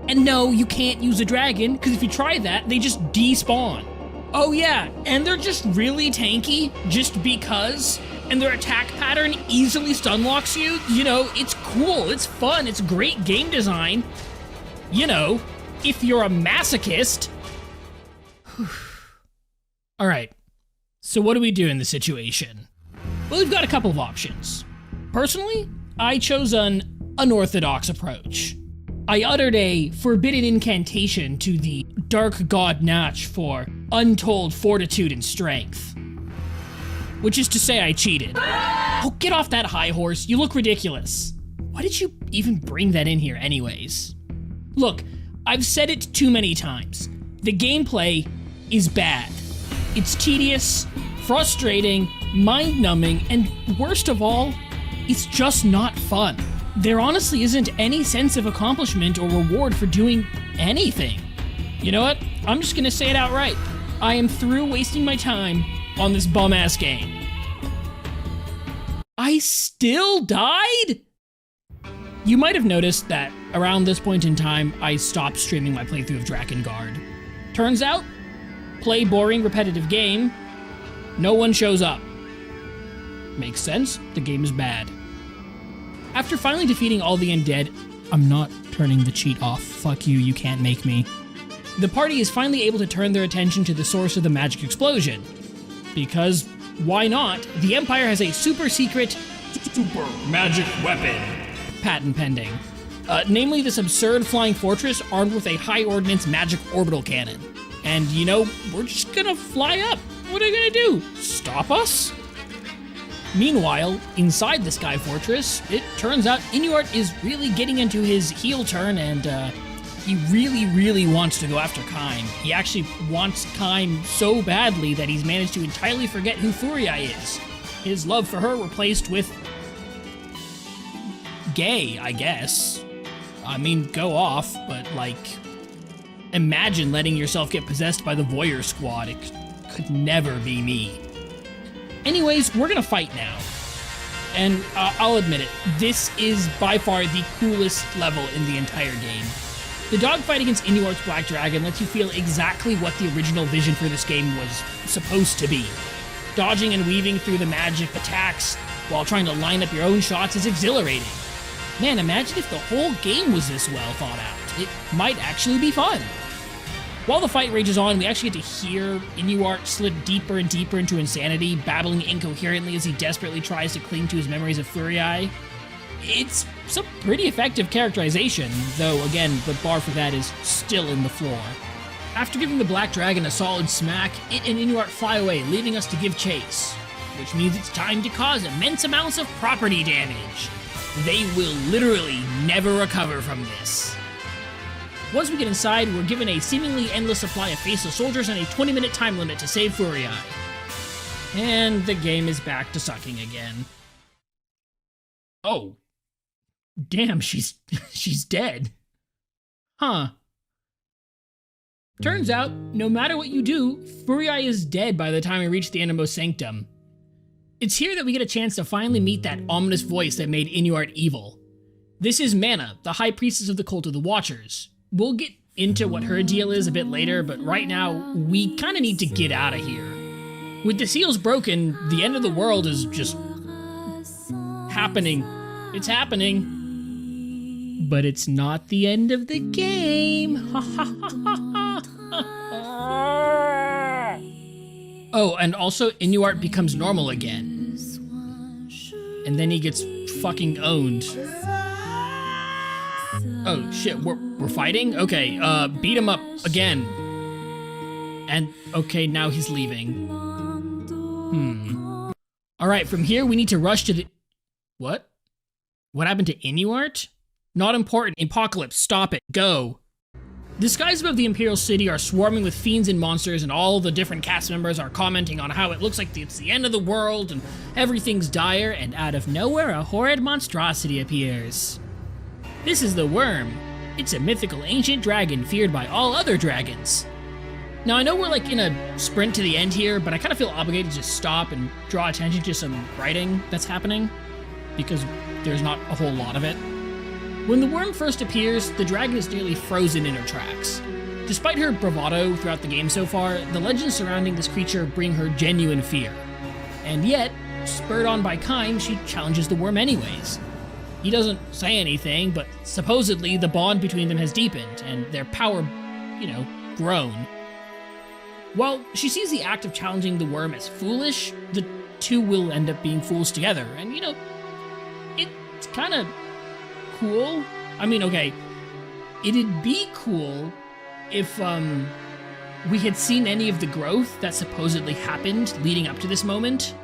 And no, you can't use a dragon, because if you try that, they just despawn. Oh yeah, and they're just really tanky, just because, and their attack pattern easily stun locks you. You know, it's cool, it's fun, it's great game design. You know, if you're a masochist. All right, so what do we do in this situation? Well, we've got a couple of options. Personally, I chose an unorthodox approach. I uttered a forbidden incantation to the dark god Natch for untold fortitude and strength. Which is to say I cheated. Oh, get off that high horse, you look ridiculous. Why did you even bring that in here anyways? Look, I've said it too many times. The gameplay is bad. It's tedious, frustrating, mind-numbing, and worst of all, it's just not fun. There honestly isn't any sense of accomplishment or reward for doing anything. You know what? I'm just gonna say it outright. I am through wasting my time on this bum-ass game. I still died? You might have noticed that around this point in time, I stopped streaming my playthrough of Drakengard. Turns out, play boring, repetitive game, no one shows up. Makes sense, the game is bad. After finally defeating all the undead, I'm not turning the cheat off. Fuck you, you can't make me. The party is finally able to turn their attention to the source of the magic explosion. Because, why not? The Empire has a super secret, super magic weapon. Patent pending. Namely this absurd flying fortress armed with a high ordnance magic orbital cannon. And you know, we're just gonna fly up. What are they gonna do? Stop us? Meanwhile, inside the Sky Fortress, it turns out Inuart is really getting into his heel turn and he really wants to go after Kaim. He actually wants Kaim so badly that he's managed to entirely forget who Furia is. His love for her replaced with gay, I guess. I mean, go off, but like, imagine letting yourself get possessed by the Voyeur Squad. It could never be me. Anyways, we're gonna fight now. And I'll admit it, this is by far the coolest level in the entire game. The dogfight against Inuart's Black Dragon lets you feel exactly what the original vision for this game was supposed to be. Dodging and weaving through the magic attacks while trying to line up your own shots is exhilarating. Man, imagine if the whole game was this well thought out. It might actually be fun. While the fight rages on, we actually get to hear Inuart slip deeper and deeper into insanity, babbling incoherently as he desperately tries to cling to his memories of Furii. It's some pretty effective characterization, though again, the bar for that is still in the floor. After giving the Black Dragon a solid smack, it and Inuart fly away, leaving us to give chase. Which means it's time to cause immense amounts of property damage. They will literally never recover from this. Once we get inside, we're given a seemingly endless supply of faceless soldiers and a 20-minute time limit to save Furii. And the game is back to sucking again. Oh. Damn, she's dead. Huh. Turns out, no matter what you do, Furii is dead by the time we reach the Innermost Sanctum. It's here that we get a chance to finally meet that ominous voice that made Inuart evil. This is Mana, the High Priestess of the Cult of the Watchers. We'll get into what her deal is a bit later, but right now, we kinda need to get out of here. With the seals broken, the end of the world is just happening. It's happening. But it's not the end of the game. Oh, and also Inuart becomes normal again. And then he gets fucking owned. Oh shit, we're fighting? Okay, beat him up again. And okay, now he's leaving. Alright, from here we need to rush to the... What? What happened to Inuart? Not important. Apocalypse, stop it. Go. The skies above the Imperial City are swarming with fiends and monsters, and all the different cast members are commenting on how it looks like it's the end of the world and everything's dire, and out of nowhere a horrid monstrosity appears. This is the Worm. It's a mythical ancient dragon feared by all other dragons. Now I know we're like in a sprint to the end here, but I kind of feel obligated to just stop and draw attention to some writing that's happening, because there's not a whole lot of it. When the worm first appears, the dragon is nearly frozen in her tracks. Despite her bravado throughout the game so far, the legends surrounding this creature bring her genuine fear. And yet, spurred on by Kaim, she challenges the worm anyways. He doesn't say anything, but supposedly the bond between them has deepened, and their power, grown. While she sees the act of challenging the worm as foolish, the two will end up being fools together, and it's kind of cool. I mean, okay, it'd be cool if we had seen any of the growth that supposedly happened leading up to this moment.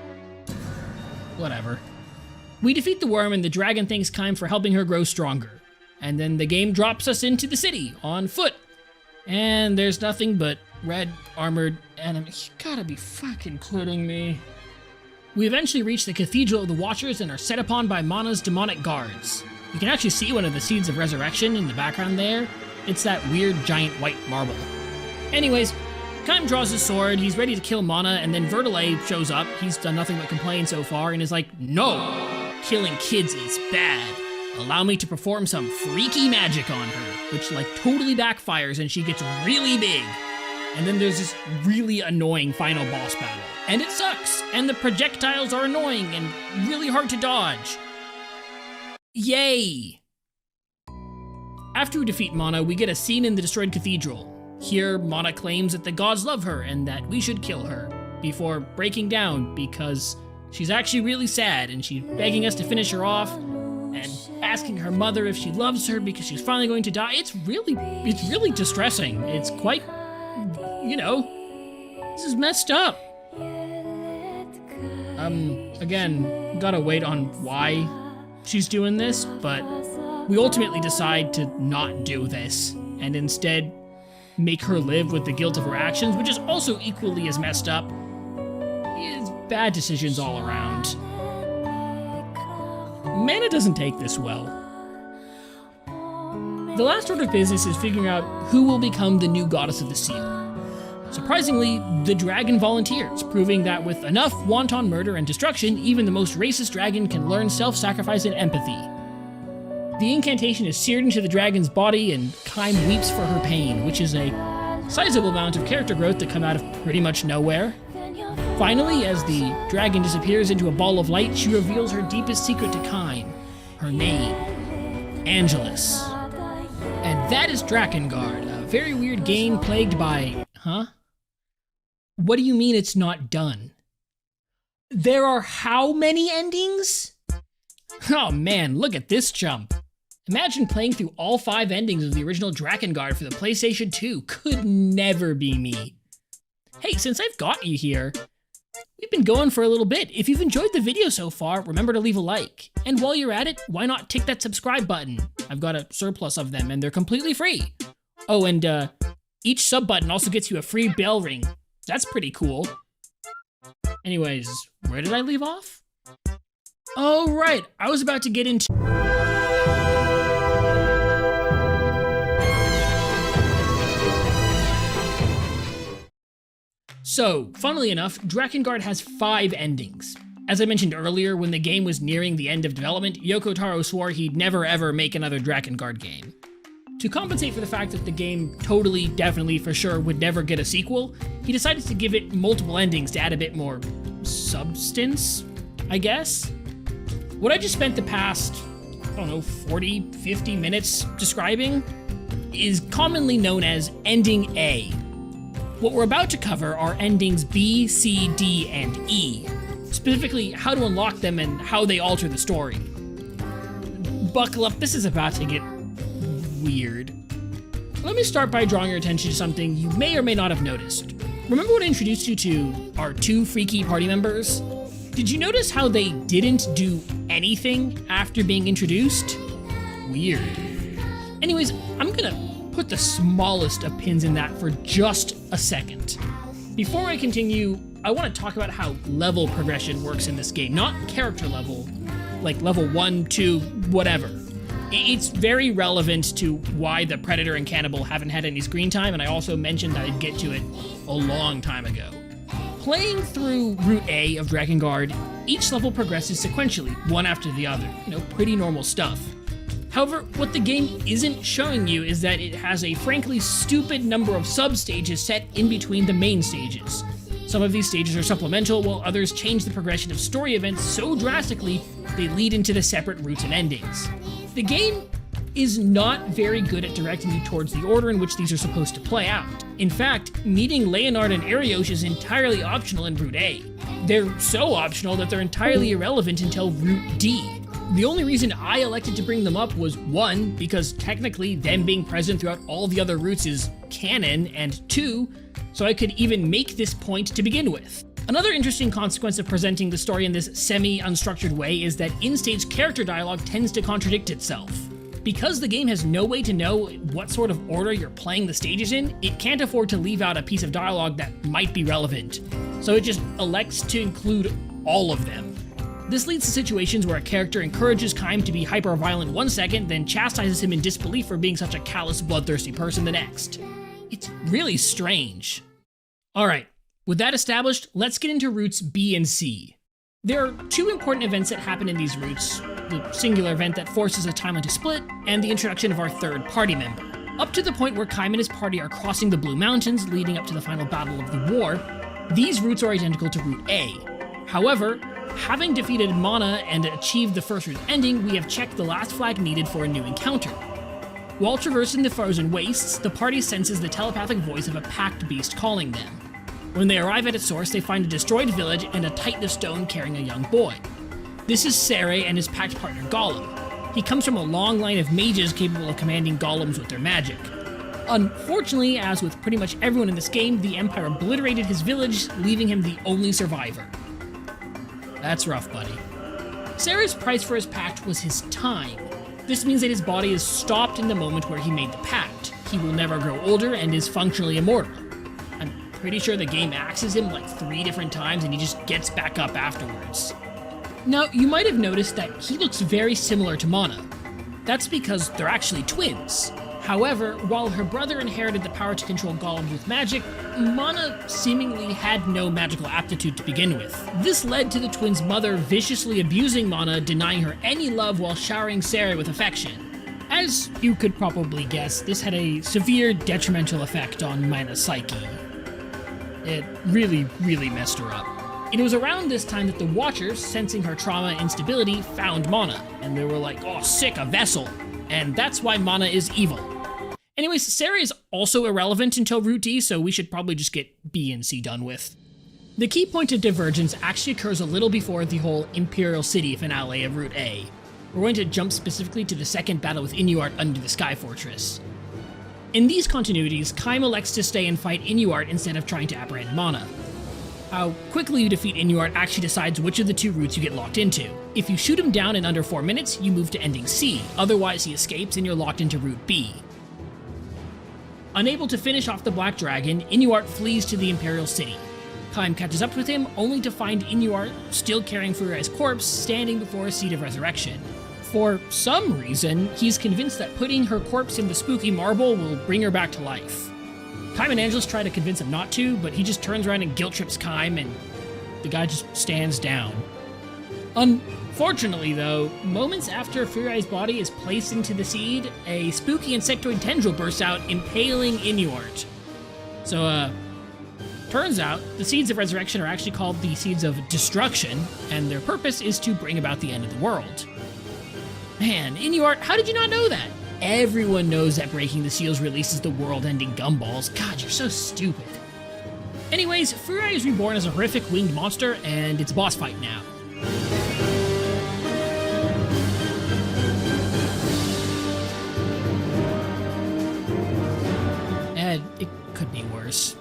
Whatever. We defeat the worm and the dragon thanks Kaim for helping her grow stronger. And then the game drops us into the city on foot. And there's nothing but red armored enemies. You gotta be fucking kidding me. We eventually reach the Cathedral of the Watchers and are set upon by Mana's demonic guards. You can actually see one of the Seeds of Resurrection in the background there. It's that weird giant white marble. Anyways, Kaim draws his sword, he's ready to kill Mana, and then Vertile shows up. He's done nothing but complain so far and is like, no, killing kids is bad. Allow me to perform some freaky magic on her, which totally backfires and she gets really big. And then there's this really annoying final boss battle. And it sucks, and the projectiles are annoying and really hard to dodge. Yay! After we defeat Mana, we get a scene in the destroyed cathedral. Here, Mana claims that the gods love her and that we should kill her, before breaking down because she's actually really sad and she's begging us to finish her off and asking her mother if she loves her because she's finally going to die. It's really distressing. It's quite, this is messed up. Again, gotta wait on why she's doing this, but we ultimately decide to not do this and instead make her live with the guilt of her actions, which is also equally as messed up. It's bad decisions all around. Mana doesn't take this well. The last order of business is figuring out who will become the new goddess of the seal. Surprisingly, the dragon volunteers, proving that with enough wanton murder and destruction, even the most racist dragon can learn self-sacrifice and empathy. The incantation is seared into the dragon's body, and Kaim weeps for her pain, which is a sizable amount of character growth to come out of pretty much nowhere. Finally, as the dragon disappears into a ball of light, she reveals her deepest secret to Kaim, her name, Angelus. And that is Drakengard, a very weird game plagued by... Huh? What do you mean it's not done? There are how many endings? Oh man, look at this jump. Imagine playing through all 5 endings of the original Drakengard for the PlayStation 2. Could never be me. Hey, since I've got you here, we've been going for a little bit. If you've enjoyed the video so far, remember to leave a like. And while you're at it, why not tick that subscribe button? I've got a surplus of them and they're completely free. Oh, and each sub button also gets you a free bell ring. That's pretty cool. Anyways, where did I leave off? Oh, right, I was about to get into... So, funnily enough, Drakengard has 5 endings. As I mentioned earlier, when the game was nearing the end of development, Yoko Taro swore he'd never ever make another Drakengard game. To compensate for the fact that the game totally, definitely, for sure would never get a sequel, he decided to give it multiple endings to add a bit more substance, I guess? What I just spent the past, 40, 50 minutes describing is commonly known as Ending A. What we're about to cover are endings B, C, D, and E, specifically how to unlock them and how they alter the story. Buckle up, this is about to get weird. Let me start by drawing your attention to something you may or may not have noticed. Remember when I introduced you to our 2 freaky party members? Did you notice how they didn't do anything after being introduced? Weird. Anyways, I'm gonna put the smallest of pins in that for just a second. Before I continue, I want to talk about how level progression works in this game. Not character level, like level 1, 2, whatever. It's very relevant to why the Predator and Cannibal haven't had any screen time, and I also mentioned I'd get to it a long time ago. Playing through Route A of Drakengard, each level progresses sequentially, one after the other. Pretty normal stuff. However, what the game isn't showing you is that it has a frankly stupid number of sub-stages set in between the main stages. Some of these stages are supplemental, while others change the progression of story events so drastically they lead into the separate routes and endings. The game is not very good at directing you towards the order in which these are supposed to play out. In fact, meeting Leonard and Arios is entirely optional in Route A. They're so optional that they're entirely irrelevant until Route D. The only reason I elected to bring them up was 1, because technically them being present throughout all the other routes is canon, and 2, so I could even make this point to begin with. Another interesting consequence of presenting the story in this semi-unstructured way is that in-stage character dialogue tends to contradict itself. Because the game has no way to know what sort of order you're playing the stages in, it can't afford to leave out a piece of dialogue that might be relevant, so it just elects to include all of them. This leads to situations where a character encourages Kaim to be hyper-violent one second, then chastises him in disbelief for being such a callous, bloodthirsty person the next. It's really strange. Alright, with that established, let's get into routes B and C. There are 2 important events that happen in these routes, the singular event that forces a timeline to split, and the introduction of our third party member. Up to the point where Kaim and his party are crossing the Blue Mountains, leading up to the final battle of the war, these routes are identical to Route A. However, having defeated Mana and achieved the first route ending, we have checked the last flag needed for a new encounter. While traversing the frozen wastes, the party senses the telepathic voice of a packed beast calling them. When they arrive at its source, they find a destroyed village and a titan of stone carrying a young boy. This is Sere and his packed partner Gollum. He comes from a long line of mages capable of commanding golems with their magic. Unfortunately, as with pretty much everyone in this game, the Empire obliterated his village, leaving him the only survivor. That's rough, buddy. Sere's price for his pact was his time. This means that his body is stopped in the moment where he made the pact. He will never grow older and is functionally immortal. I'm pretty sure the game axes him like 3 different times and he just gets back up afterwards. Now, you might have noticed that he looks very similar to Mana. That's because they're actually twins. However, while her brother inherited the power to control golems with magic, Mana seemingly had no magical aptitude to begin with. This led to the twins' mother viciously abusing Mana, denying her any love while showering Sere with affection. As you could probably guess, this had a severe detrimental effect on Mana's psyche. It really, really messed her up. It was around this time that the Watchers, sensing her trauma and instability, found Mana, and they were like, oh sick, a vessel. And that's why Mana is evil. Anyways, Sere is also irrelevant until Route D, so we should probably just get B and C done with. The key point of divergence actually occurs a little before the whole Imperial City finale of Route A. We're going to jump specifically to the second battle with Inuart under the Sky Fortress. In these continuities, Kaim elects to stay and fight Inuart instead of trying to apprehend Mana. How quickly you defeat Inuart actually decides which of the 2 routes you get locked into. If you shoot him down in under 4 minutes, you move to ending C, otherwise he escapes and you're locked into Route B. Unable to finish off the Black Dragon, Inuart flees to the Imperial City. Kaim catches up with him, only to find Inuart, still carrying Furai's corpse, standing before a seat of resurrection. For some reason, he's convinced that putting her corpse in the spooky marble will bring her back to life. Kaim and Angelus try to convince him not to, but he just turns around and guilt trips Kaim, and the guy just stands down. Unfortunately, though, moments after Furai's body is placed into the seed, a spooky insectoid tendril bursts out, impaling Inuart. So, turns out, the Seeds of Resurrection are actually called the Seeds of Destruction, and their purpose is to bring about the end of the world. Man, Inuart, how did you not know that? Everyone knows that breaking the seals releases the world-ending gumballs. God, you're so stupid. Anyways, Furai is reborn as a horrific winged monster, and it's a boss fight now. It could be worse.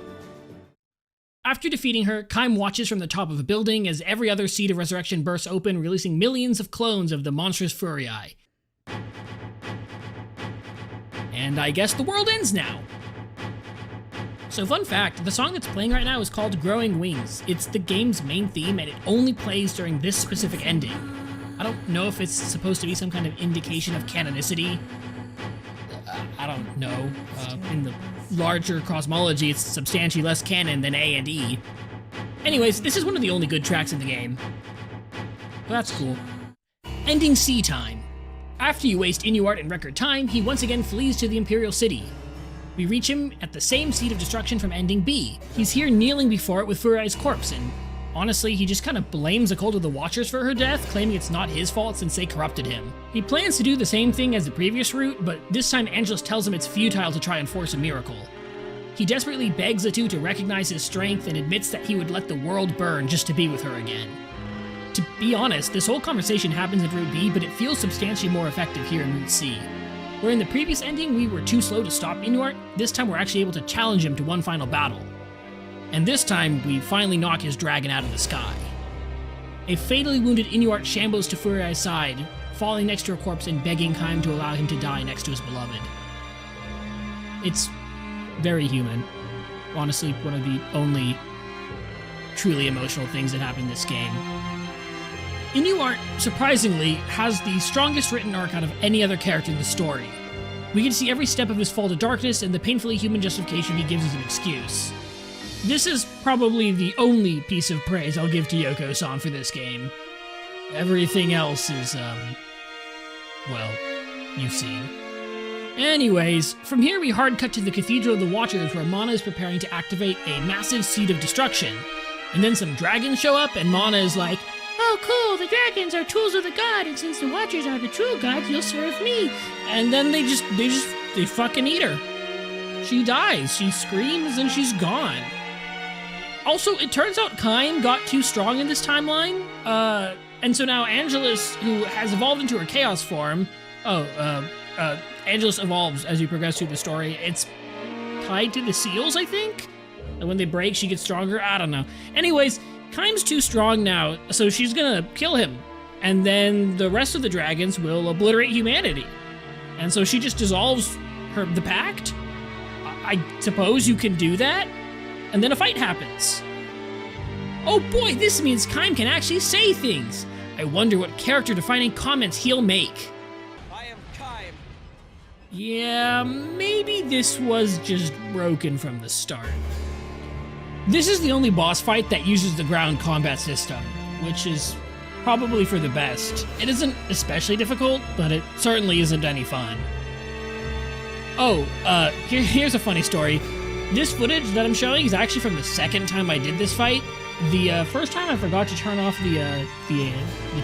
After defeating her, Kaim watches from the top of a building as every other Seed of Resurrection bursts open, releasing millions of clones of the monstrous Furai. And I guess the world ends now. So fun fact, the song that's playing right now is called Growing Wings. It's the game's main theme and it only plays during this specific ending. I don't know if it's supposed to be some kind of indication of canonicity. I don't know. In the larger cosmology, it's substantially less canon than A and E. Anyways, this is one of the only good tracks in the game. Well, that's cool. Ending C time. After you waste Inuart in record time, he once again flees to the Imperial City. We reach him at the same seat of destruction from ending B. He's here kneeling before it with Furai's corpse, and honestly, he just kind of blames a cult of the Watchers for her death, claiming it's not his fault since they corrupted him. He plans to do the same thing as the previous route, but this time Angelus tells him it's futile to try and force a miracle. He desperately begs the two to recognize his strength and admits that he would let the world burn just to be with her again. To be honest, this whole conversation happens in Route B, but it feels substantially more effective here in Route C. Where in the previous ending we were too slow to stop Inuart, this time we're actually able to challenge him to one final battle. And this time, we finally knock his dragon out of the sky. A fatally wounded Inuart shambles to Furai's side, falling next to her corpse and begging Kaim to allow him to die next to his beloved. It's very human. Honestly, one of the only truly emotional things that happen in this game. Inuart, surprisingly, has the strongest written arc out of any other character in the story. We can see every step of his fall to darkness and the painfully human justification he gives as an excuse. This is probably the only piece of praise I'll give to Yoko-san for this game. Everything else is, well, you've seen. Anyways, from here we hard cut to the Cathedral of the Watchers where Mana is preparing to activate a massive seed of destruction. And then some dragons show up and Mana is like, "Oh cool, the dragons are tools of the god, and since the Watchers are the true gods, you'll serve me." And then they fucking eat her. She dies, she screams, and she's gone. Also, it turns out Kaim got too strong in this timeline, and so now Angelus, who has evolved into her chaos form, Angelus evolves as you progress through the story. It's tied to the seals, I think? And when they break, she gets stronger? I don't know. Anyways, Kaim's too strong now, so she's gonna kill him. And then the rest of the dragons will obliterate humanity. And so she just dissolves the pact? I suppose you can do that? And then a fight happens. Oh boy, this means Kaim can actually say things. I wonder what character-defining comments he'll make. I am Kaim. Yeah, maybe this was just broken from the start. This is the only boss fight that uses the ground combat system, which is probably for the best. It isn't especially difficult, but it certainly isn't any fun. Oh, here's a funny story. This footage that I'm showing is actually from the second time I did this fight. The first time I forgot to turn off the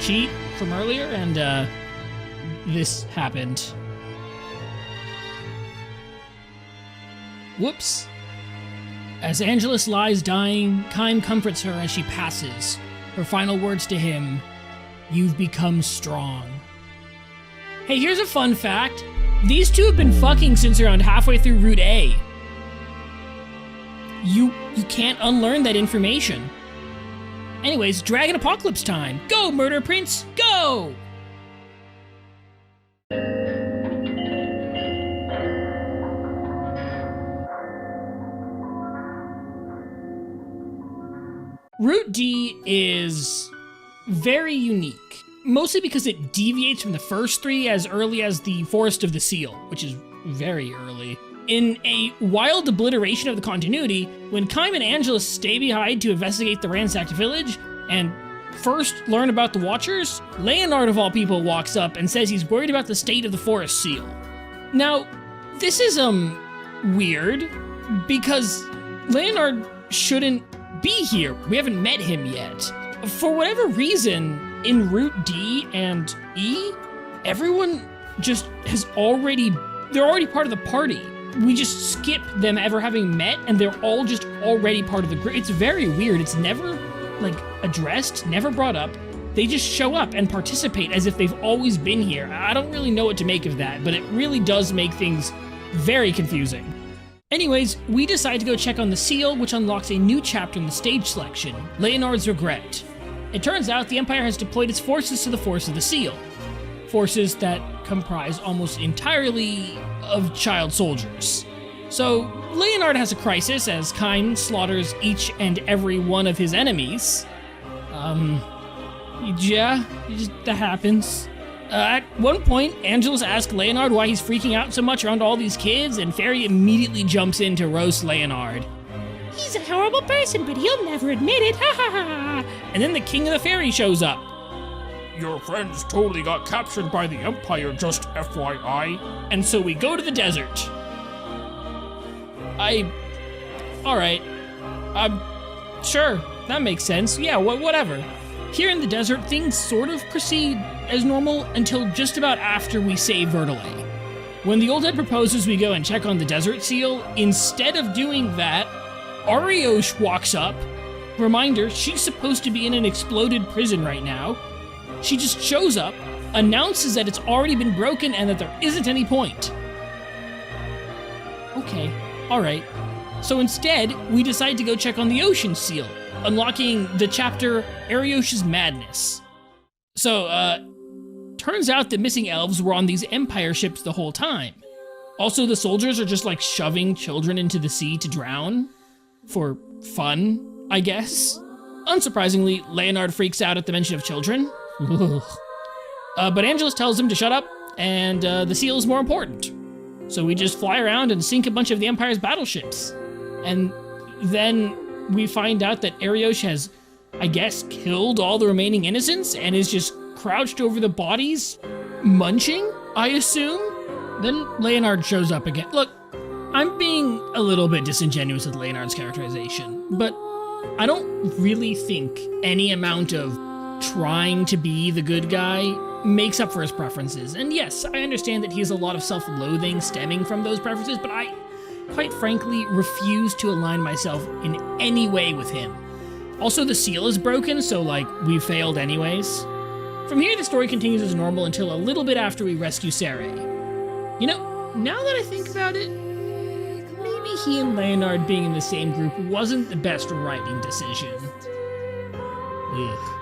cheat from earlier, and this happened. Whoops. As Angelus lies dying, Kaim comforts her as she passes. Her final words to him, "You've become strong." Hey, here's a fun fact. These two have been fucking since around halfway through Route A. You can't unlearn that information. Anyways, Dragon Apocalypse time. Go, Murder Prince, go! Route D is very unique, mostly because it deviates from the first three as early as the Forest of the Seal, which is very early. In a wild obliteration of the continuity, when Kaim and Angelus stay behind to investigate the ransacked village and first learn about the Watchers, Leonard of all people walks up and says he's worried about the state of the Forest Seal. Now, this is, weird, because Leonard shouldn't be here. We haven't met him yet. For whatever reason, in Route D and E, everyone just they're already part of the party. We just skip them ever having met, and they're all just already part of the group. It's very weird. It's never, addressed, never brought up. They just show up and participate as if they've always been here. I don't really know what to make of that, but it really does make things very confusing. Anyways, we decide to go check on the seal, which unlocks a new chapter in the stage selection, Leonard's Regret. It turns out the Empire has deployed its forces to the Forest of the Seal. Forces that comprise almost entirely of child soldiers. So, Leonard has a crisis as Kaim slaughters each and every one of his enemies. Yeah, that happens. At one point, Angelus asks Leonard why he's freaking out so much around all these kids, and Fairy immediately jumps in to roast Leonard. He's a horrible person, but he'll never admit it, ha ha ha! And then the King of the Fairies shows up. Your friends totally got captured by the Empire, just FYI. And so we go to the desert. Alright. Sure, that makes sense. Yeah, whatever. Here in the desert, things sort of proceed as normal until just about after we save Vertile. When the old head proposes we go and check on the desert seal, instead of doing that, Ariosh walks up. Reminder, she's supposed to be in an exploded prison right now. She just shows up, announces that it's already been broken and that there isn't any point. Okay, alright. So instead, we decide to go check on the ocean seal, unlocking the chapter Ariosh's Madness. So, turns out that missing elves were on these Empire ships the whole time. Also, the soldiers are just like shoving children into the sea to drown. For fun, I guess. Unsurprisingly, Leonard freaks out at the mention of children. But Angelus tells him to shut up, and the seal is more important. So we just fly around and sink a bunch of the Empire's battleships. And then we find out that Ariosh has, I guess, killed all the remaining innocents and is just crouched over the bodies, munching, I assume? Then Leonard shows up again. Look, I'm being a little bit disingenuous with Leonard's characterization, but I don't really think any amount of trying to be the good guy makes up for his preferences. And yes, I understand that he has a lot of self-loathing stemming from those preferences, but I, quite frankly, refuse to align myself in any way with him. Also, the seal is broken, so, like, we failed anyways. From here, the story continues as normal until a little bit after we rescue Sarai. You know, now that I think about it, maybe he and Leonard being in the same group wasn't the best writing decision. Ugh.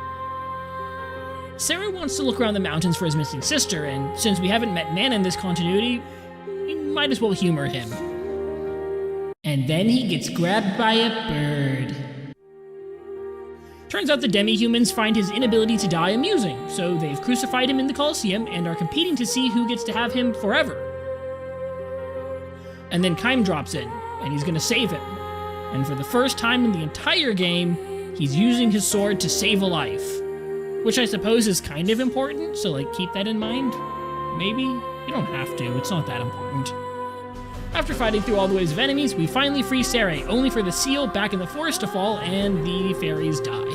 Sarai wants to look around the mountains for his missing sister, and since we haven't met Nana in this continuity, we might as well humor him. And then he gets grabbed by a bird. Turns out the demi-humans find his inability to die amusing, so they've crucified him in the Colosseum and are competing to see who gets to have him forever. And then Kaim drops in, and he's gonna save him. And for the first time in the entire game, he's using his sword to save a life. Which I suppose is kind of important, so like keep that in mind. Maybe? You don't have to, it's not that important. After fighting through all the waves of enemies, we finally free Sarai, only for the seal back in the forest to fall and the fairies die.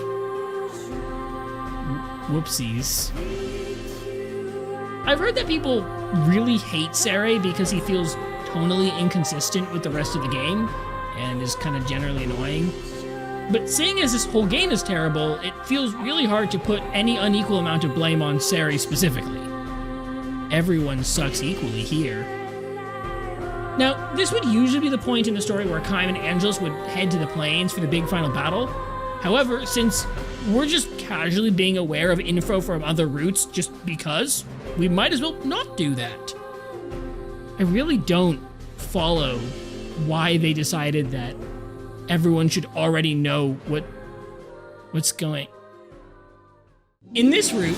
Whoopsies. I've heard that people really hate Sarai because he feels tonally inconsistent with the rest of the game, and is kind of generally annoying. But seeing as this whole game is terrible, it feels really hard to put any unequal amount of blame on Sarai specifically. Everyone sucks equally here. Now, this would usually be the point in the story where Kaim and Angelus would head to the plains for the big final battle. However, since we're just casually being aware of info from other routes just because, we might as well not do that. I really don't follow why they decided that everyone should already know what's going. In this route,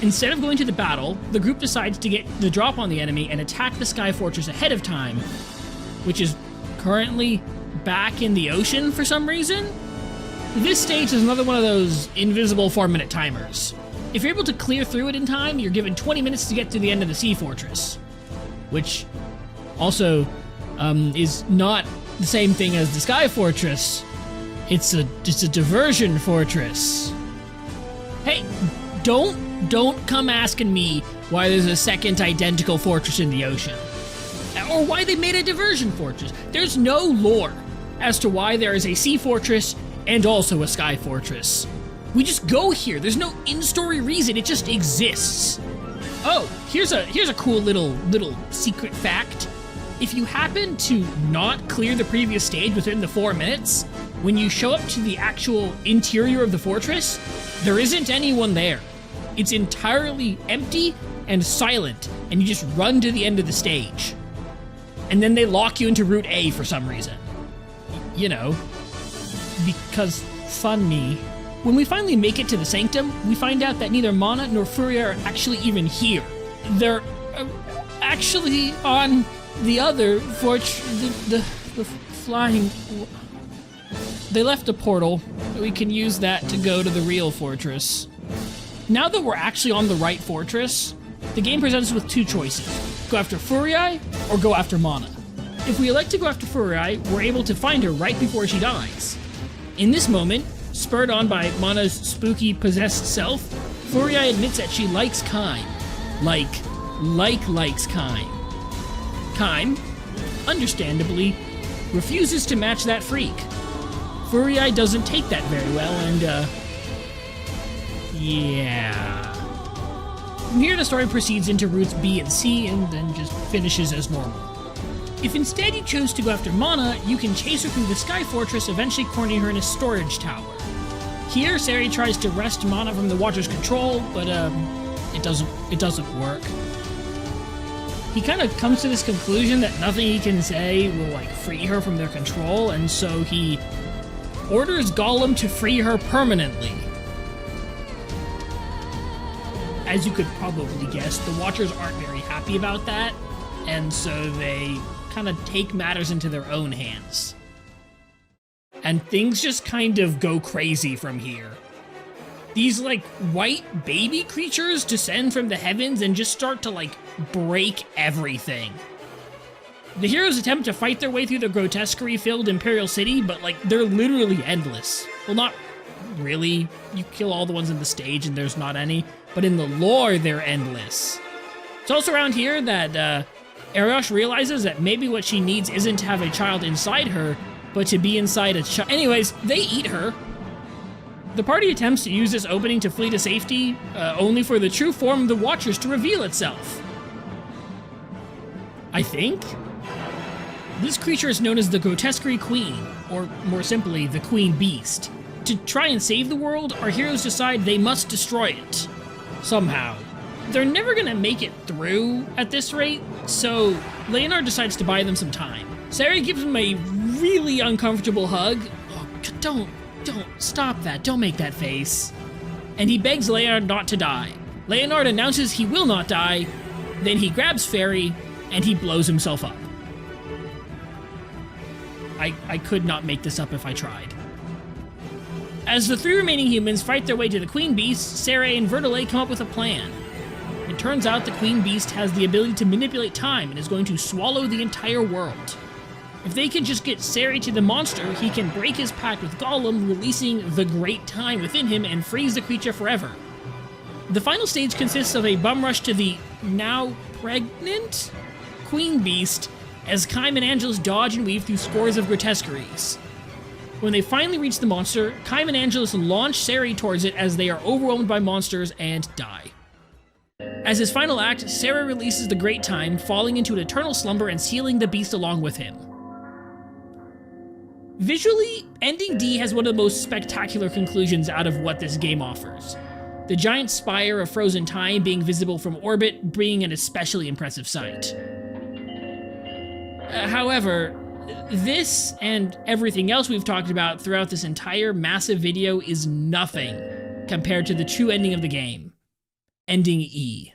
instead of going to the battle, the group decides to get the drop on the enemy and attack the Sky Fortress ahead of time, which is currently back in the ocean for some reason. This stage is another one of those invisible 4-minute timers. If you're able to clear through it in time, you're given 20 minutes to get to the end of the Sea Fortress, which also is not the same thing as the Sky Fortress. It's a diversion fortress. Hey, don't come asking me why there's a second identical fortress in the ocean. Or why they made a diversion fortress. There's no lore as to why there is a sea fortress and also a sky fortress. We just go here. There's no in-story reason. It just exists. Oh, here's a cool little secret fact. If you happen to not clear the previous stage within the 4 minutes, when you show up to the actual interior of the fortress, there isn't anyone there. It's entirely empty and silent, and you just run to the end of the stage. And then they lock you into Route A for some reason. You know, because funny. When we finally make it to the Sanctum, we find out that neither Mana nor Furia are actually even here. They're actually on the other the flying... They left a portal. We can use that to go to the real fortress. Now that we're actually on the right fortress, the game presents us with two choices. Go after Furia or go after Mana. If we elect to go after Furia, we're able to find her right before she dies. In this moment, spurred on by Mana's spooky possessed self, Furia admits that she likes Kaim. Likes Kaim. Kaim, understandably, refuses to match that freak. Furia doesn't take that very well, and, yeah. From here, the story proceeds into routes B and C, and then just finishes as normal. If instead you chose to go after Mana, you can chase her through the Sky Fortress, eventually cornering her in a storage tower. Here, Sari tries to wrest Mana from the Watcher's control, but, it doesn't work. He kind of comes to this conclusion that nothing he can say will, free her from their control, and so he orders Gollum to free her permanently. As you could probably guess, the Watchers aren't very happy about that, and so they kind of take matters into their own hands. And things just kind of go crazy from here. These, white baby creatures descend from the heavens and just start to, break everything. The heroes attempt to fight their way through the grotesquerie-filled Imperial City, but, they're literally endless. Well, not really. You kill all the ones on the stage and there's not any, but in the lore, they're endless. It's also around here that, Ariosh realizes that maybe what she needs isn't to have a child inside her, but to be inside a child. Anyways, they eat her. The party attempts to use this opening to flee to safety, only for the true form of the Watchers to reveal itself. I think? This creature is known as the Grotesquerie Queen, or more simply, the Queen Beast. To try and save the world, our heroes decide they must destroy it. Somehow. They're never gonna make it through at this rate, so Leonard decides to buy them some time. Sari gives him a really uncomfortable hug. Oh, don't stop that, don't make that face. And he begs Leonard not to die. Leonard announces he will not die, then he grabs Fairy, and he blows himself up. I could not make this up if I tried. As the three remaining humans fight their way to the Queen Beast, Sari and Vertile come up with a plan. It turns out the Queen Beast has the ability to manipulate time and is going to swallow the entire world. If they can just get Sari to the monster, he can break his pact with Gollum, releasing the Great Time within him and freeze the creature forever. The final stage consists of a bum rush to the now pregnant Queen Beast, as Kaim and Angelus dodge and weave through scores of grotesqueries. When they finally reach the monster, Kaim and Angelus launch Sari towards it as they are overwhelmed by monsters and die. As his final act, Sari releases the Great Time, falling into an eternal slumber and sealing the beast along with him. Visually, Ending D has one of the most spectacular conclusions out of what this game offers. The giant spire of frozen time being visible from orbit, being an especially impressive sight. However, this and everything else we've talked about throughout this entire massive video is nothing compared to the true ending of the game. Ending E.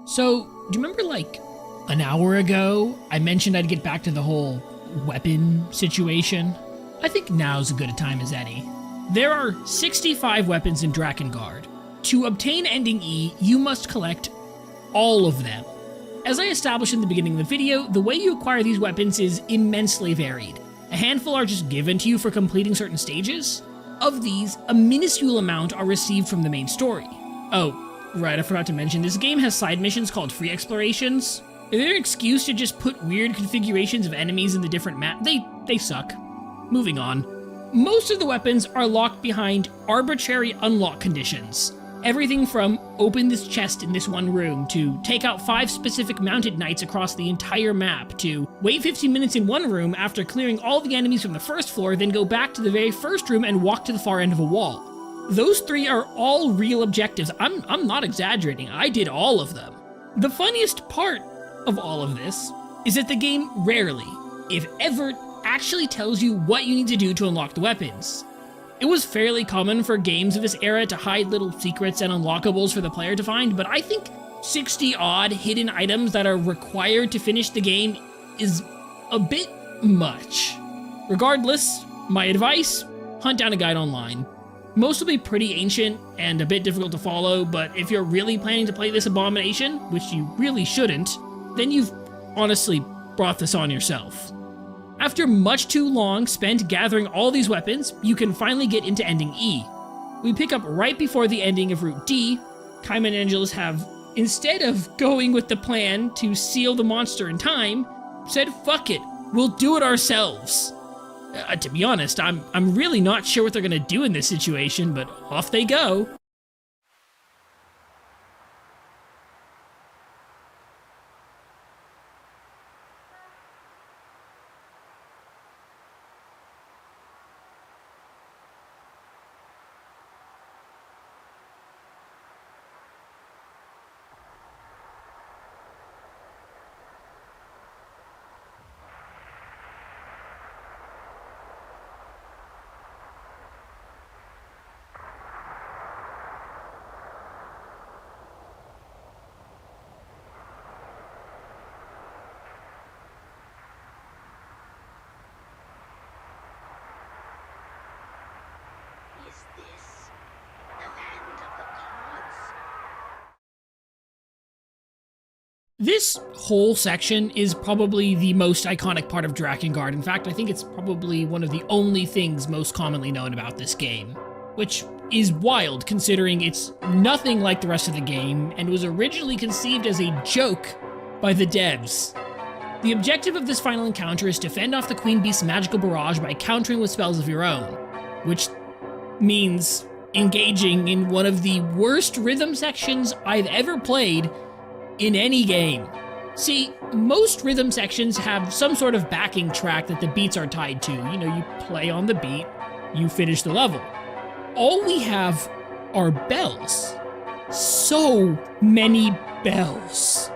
So, do you remember an hour ago, I mentioned I'd get back to the whole weapon situation? I think now's as good a time as any. There are 65 weapons in Drakengard. To obtain Ending E, you must collect all of them. As I established in the beginning of the video, the way you acquire these weapons is immensely varied. A handful are just given to you for completing certain stages. Of these, a minuscule amount are received from the main story. Oh, right, I forgot to mention, this game has side missions called free explorations. They're an excuse to just put weird configurations of enemies in the different map. They suck. Moving on. Most of the weapons are locked behind arbitrary unlock conditions. Everything from open this chest in this one room, to take out 5 specific mounted knights across the entire map, to wait 15 minutes in one room after clearing all the enemies from the first floor, then go back to the very first room and walk to the far end of a wall. Those 3 are all real objectives. I'm not exaggerating. I did all of them. The funniest part of all of this is that the game rarely, if ever, actually tells you what you need to do to unlock the weapons. It was fairly common for games of this era to hide little secrets and unlockables for the player to find, but I think 60 odd hidden items that are required to finish the game is a bit much. Regardless, my advice, hunt down a guide online. Most will be pretty ancient and a bit difficult to follow, but if you're really planning to play this abomination, which you really shouldn't, then you've honestly brought this on yourself. After much too long spent gathering all these weapons, you can finally get into ending E. We pick up right before the ending of Route D. Kaim and Angelus have, instead of going with the plan to seal the monster in time, said fuck it, we'll do it ourselves. To be honest, I'm really not sure what they're gonna do in this situation, but off they go. Is this the land of the gods? This whole section is probably the most iconic part of Drakengard. In fact, I think it's probably one of the only things most commonly known about this game, which is wild considering it's nothing like the rest of the game and was originally conceived as a joke by the devs. The objective of this final encounter is to fend off the Queen Beast's magical barrage by countering with spells of your own, which means engaging in one of the worst rhythm sections I've ever played in any game. See, most rhythm sections have some sort of backing track that the beats are tied to. You know, you play on the beat, you finish the level. All we have are bells. So many bells.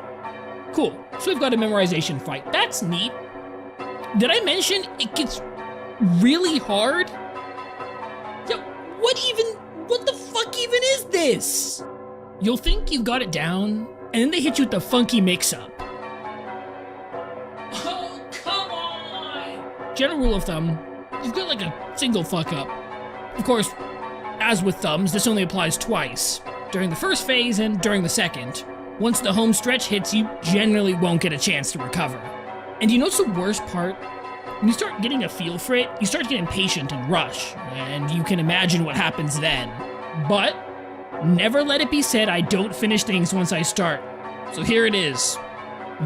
Cool, so we've got a memorization fight. That's neat. Did I mention it gets really hard? Yo, what the fuck even is this? You'll think you've got it down, and then they hit you with the funky mix-up. Oh, come on! General rule of thumb, you've got like a single fuck-up. Of course, as with thumbs, this only applies twice, during the first phase and during the second. Once the home stretch hits, you generally won't get a chance to recover. And you know what's the worst part? When you start getting a feel for it, you start to get impatient and rush, and you can imagine what happens then. But never let it be said I don't finish things once I start. So here it is,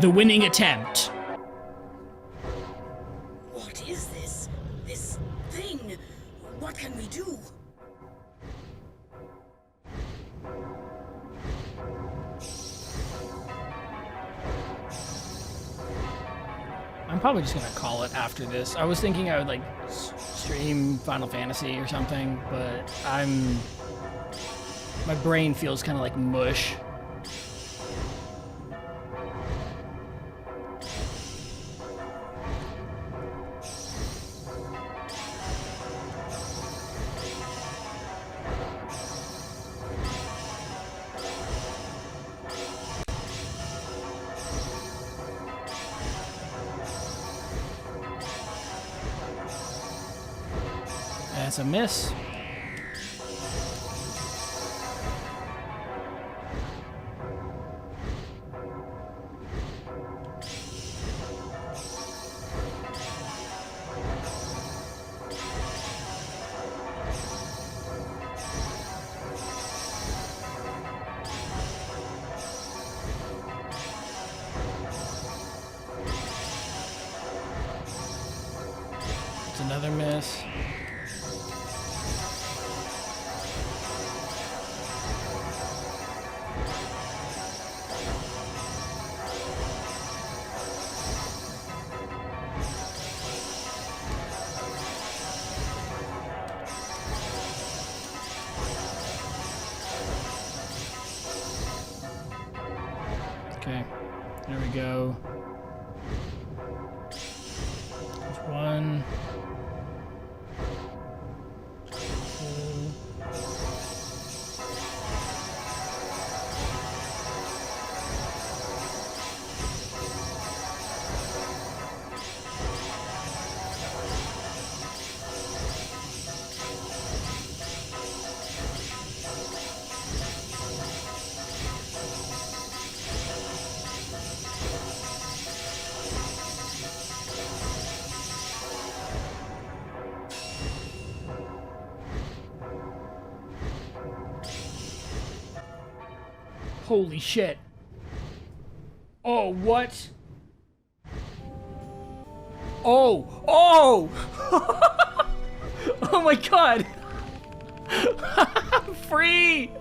the winning attempt. What is this? This thing? What can we do? I'm probably just gonna call it after this. I was thinking I would like stream Final Fantasy or something, but my brain feels kind of like mush. That's a miss. It's another miss. go. There's one. Two. Holy shit. Oh, what? Oh! Oh! Oh my god! I'm free!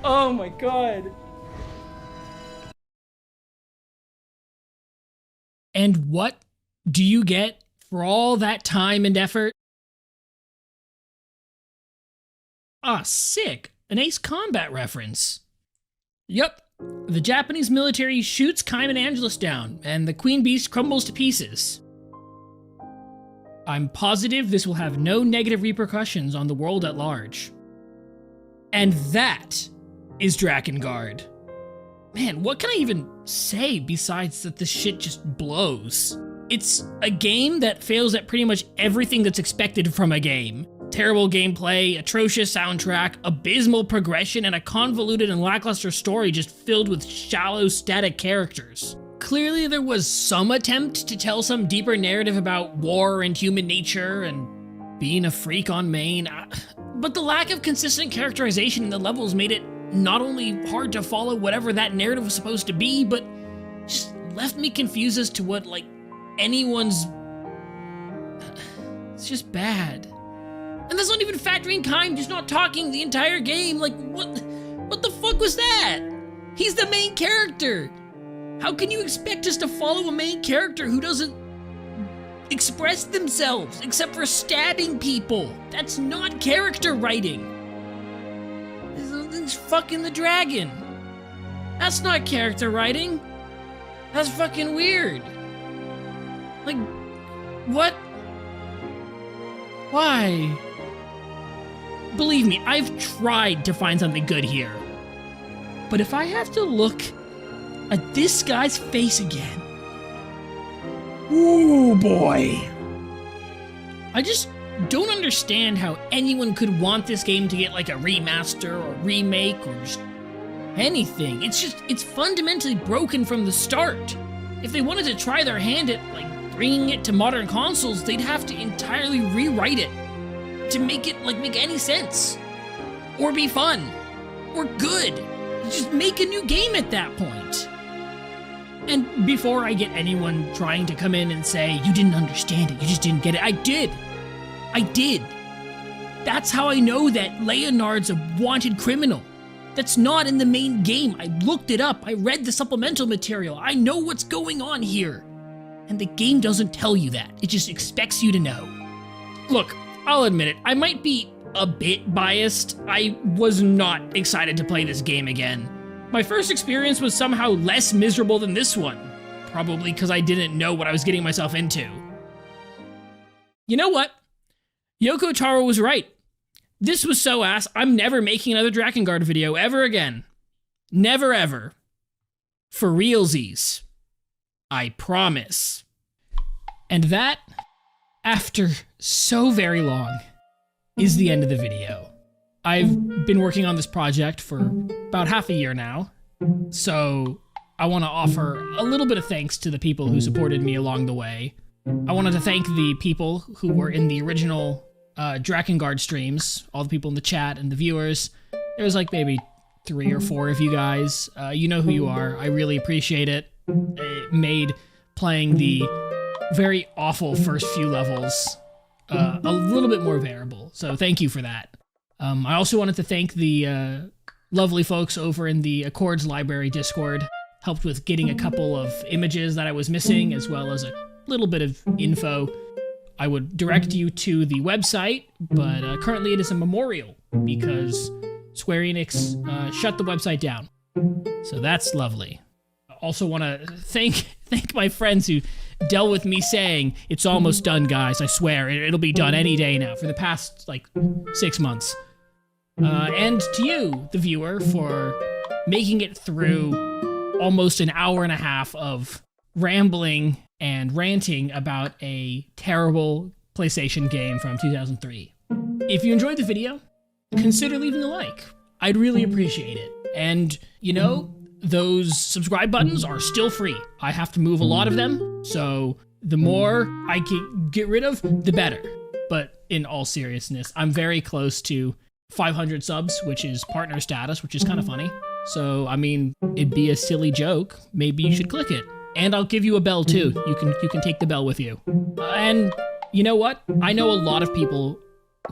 Oh my god. And what do you get for all that time and effort? Ah, sick. An Ace Combat reference. Yup. The Japanese military shoots Kaim and Angelus down, and the Queen Beast crumbles to pieces. I'm positive this will have no negative repercussions on the world at large. And that is Drakengard. Man, what can I even say besides that this shit just blows? It's a game that fails at pretty much everything that's expected from a game. Terrible gameplay, atrocious soundtrack, abysmal progression, and a convoluted and lackluster story just filled with shallow, static characters. Clearly there was some attempt to tell some deeper narrative about war and human nature and being a freak on Maine, but the lack of consistent characterization in the levels made it not only hard to follow whatever that narrative was supposed to be, but just left me confused as to what, like, anyone's... It's just bad. And that's not even factoring Kaim just not talking the entire game. Like, what the fuck was that? He's the main character. How can you expect us to follow a main character who doesn't express themselves except for stabbing people? That's not character writing. He's fucking the dragon. That's not character writing. That's fucking weird. Like, what? Why? Believe me, I've tried to find something good here. But if I have to look at this guy's face again... Ooh, boy. I just don't understand how anyone could want this game to get like a remaster or remake or just anything. It's fundamentally broken from the start. If they wanted to try their hand at like bringing it to modern consoles, they'd have to entirely rewrite it to make it like make any sense or be fun or good. Just make a new game at that point. And before I get anyone trying to come in and say, you didn't understand it, you just didn't get it, I did. That's how I know that Leonard's a wanted criminal. That's not in the main game. I looked it up, I read the supplemental material, I know what's going on here. And the game doesn't tell you that, it just expects you to know. Look, I'll admit it, I might be a bit biased. I was not excited to play this game again. My first experience was somehow less miserable than this one. Probably because I didn't know what I was getting myself into. You know what? Yoko Taro was right. This was so ass, I'm never making another Drakengard video ever again. Never ever. For realsies. I promise. And that, after so very long, is the end of the video. I've been working on this project for about half a year now, so I want to offer a little bit of thanks to the people who supported me along the way. I wanted to thank the people who were in the original Drakengard streams, all the people in the chat and the viewers. There was like maybe 3 or 4 of you guys. You know who you are. I really appreciate it. It made playing the very awful first few levels a little bit more bearable, so thank you for that. I also wanted to thank the lovely folks over in the Accords Library Discord. Helped with getting a couple of images that I was missing, as well as a little bit of info. I would direct you to the website, but currently it is a memorial because Square Enix shut the website down. So that's lovely. I also want to thank my friends who dealt with me saying, it's almost done, guys. I swear, it'll be done any day now for the past, 6 months. And to you, the viewer, for making it through almost an hour and a half of rambling and ranting about a terrible PlayStation game from 2003. If you enjoyed the video, consider leaving a like. I'd really appreciate it. And, those subscribe buttons are still free. I have to move a lot of them, so the more I can get rid of, the better. But in all seriousness, I'm very close to 500 subs, which is partner status, which is kind of funny. So, it'd be a silly joke. Maybe you should click it. And I'll give you a bell too. You can take the bell with you. And you know what? I know a lot of people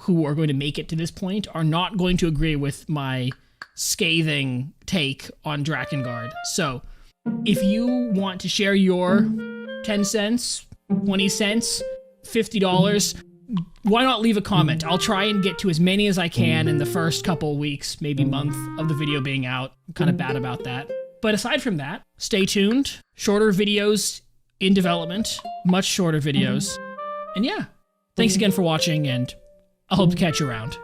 who are going to make it to this point are not going to agree with my scathing take on Drakengard. So, if you want to share your 10 cents, 20 cents, $50, why not leave a comment? I'll try and get to as many as I can in the first couple weeks, maybe month of the video being out. I'm kind of bad about that. But aside from that, stay tuned. Shorter videos in development, much shorter videos. And yeah, thanks again for watching, and I hope to catch you around.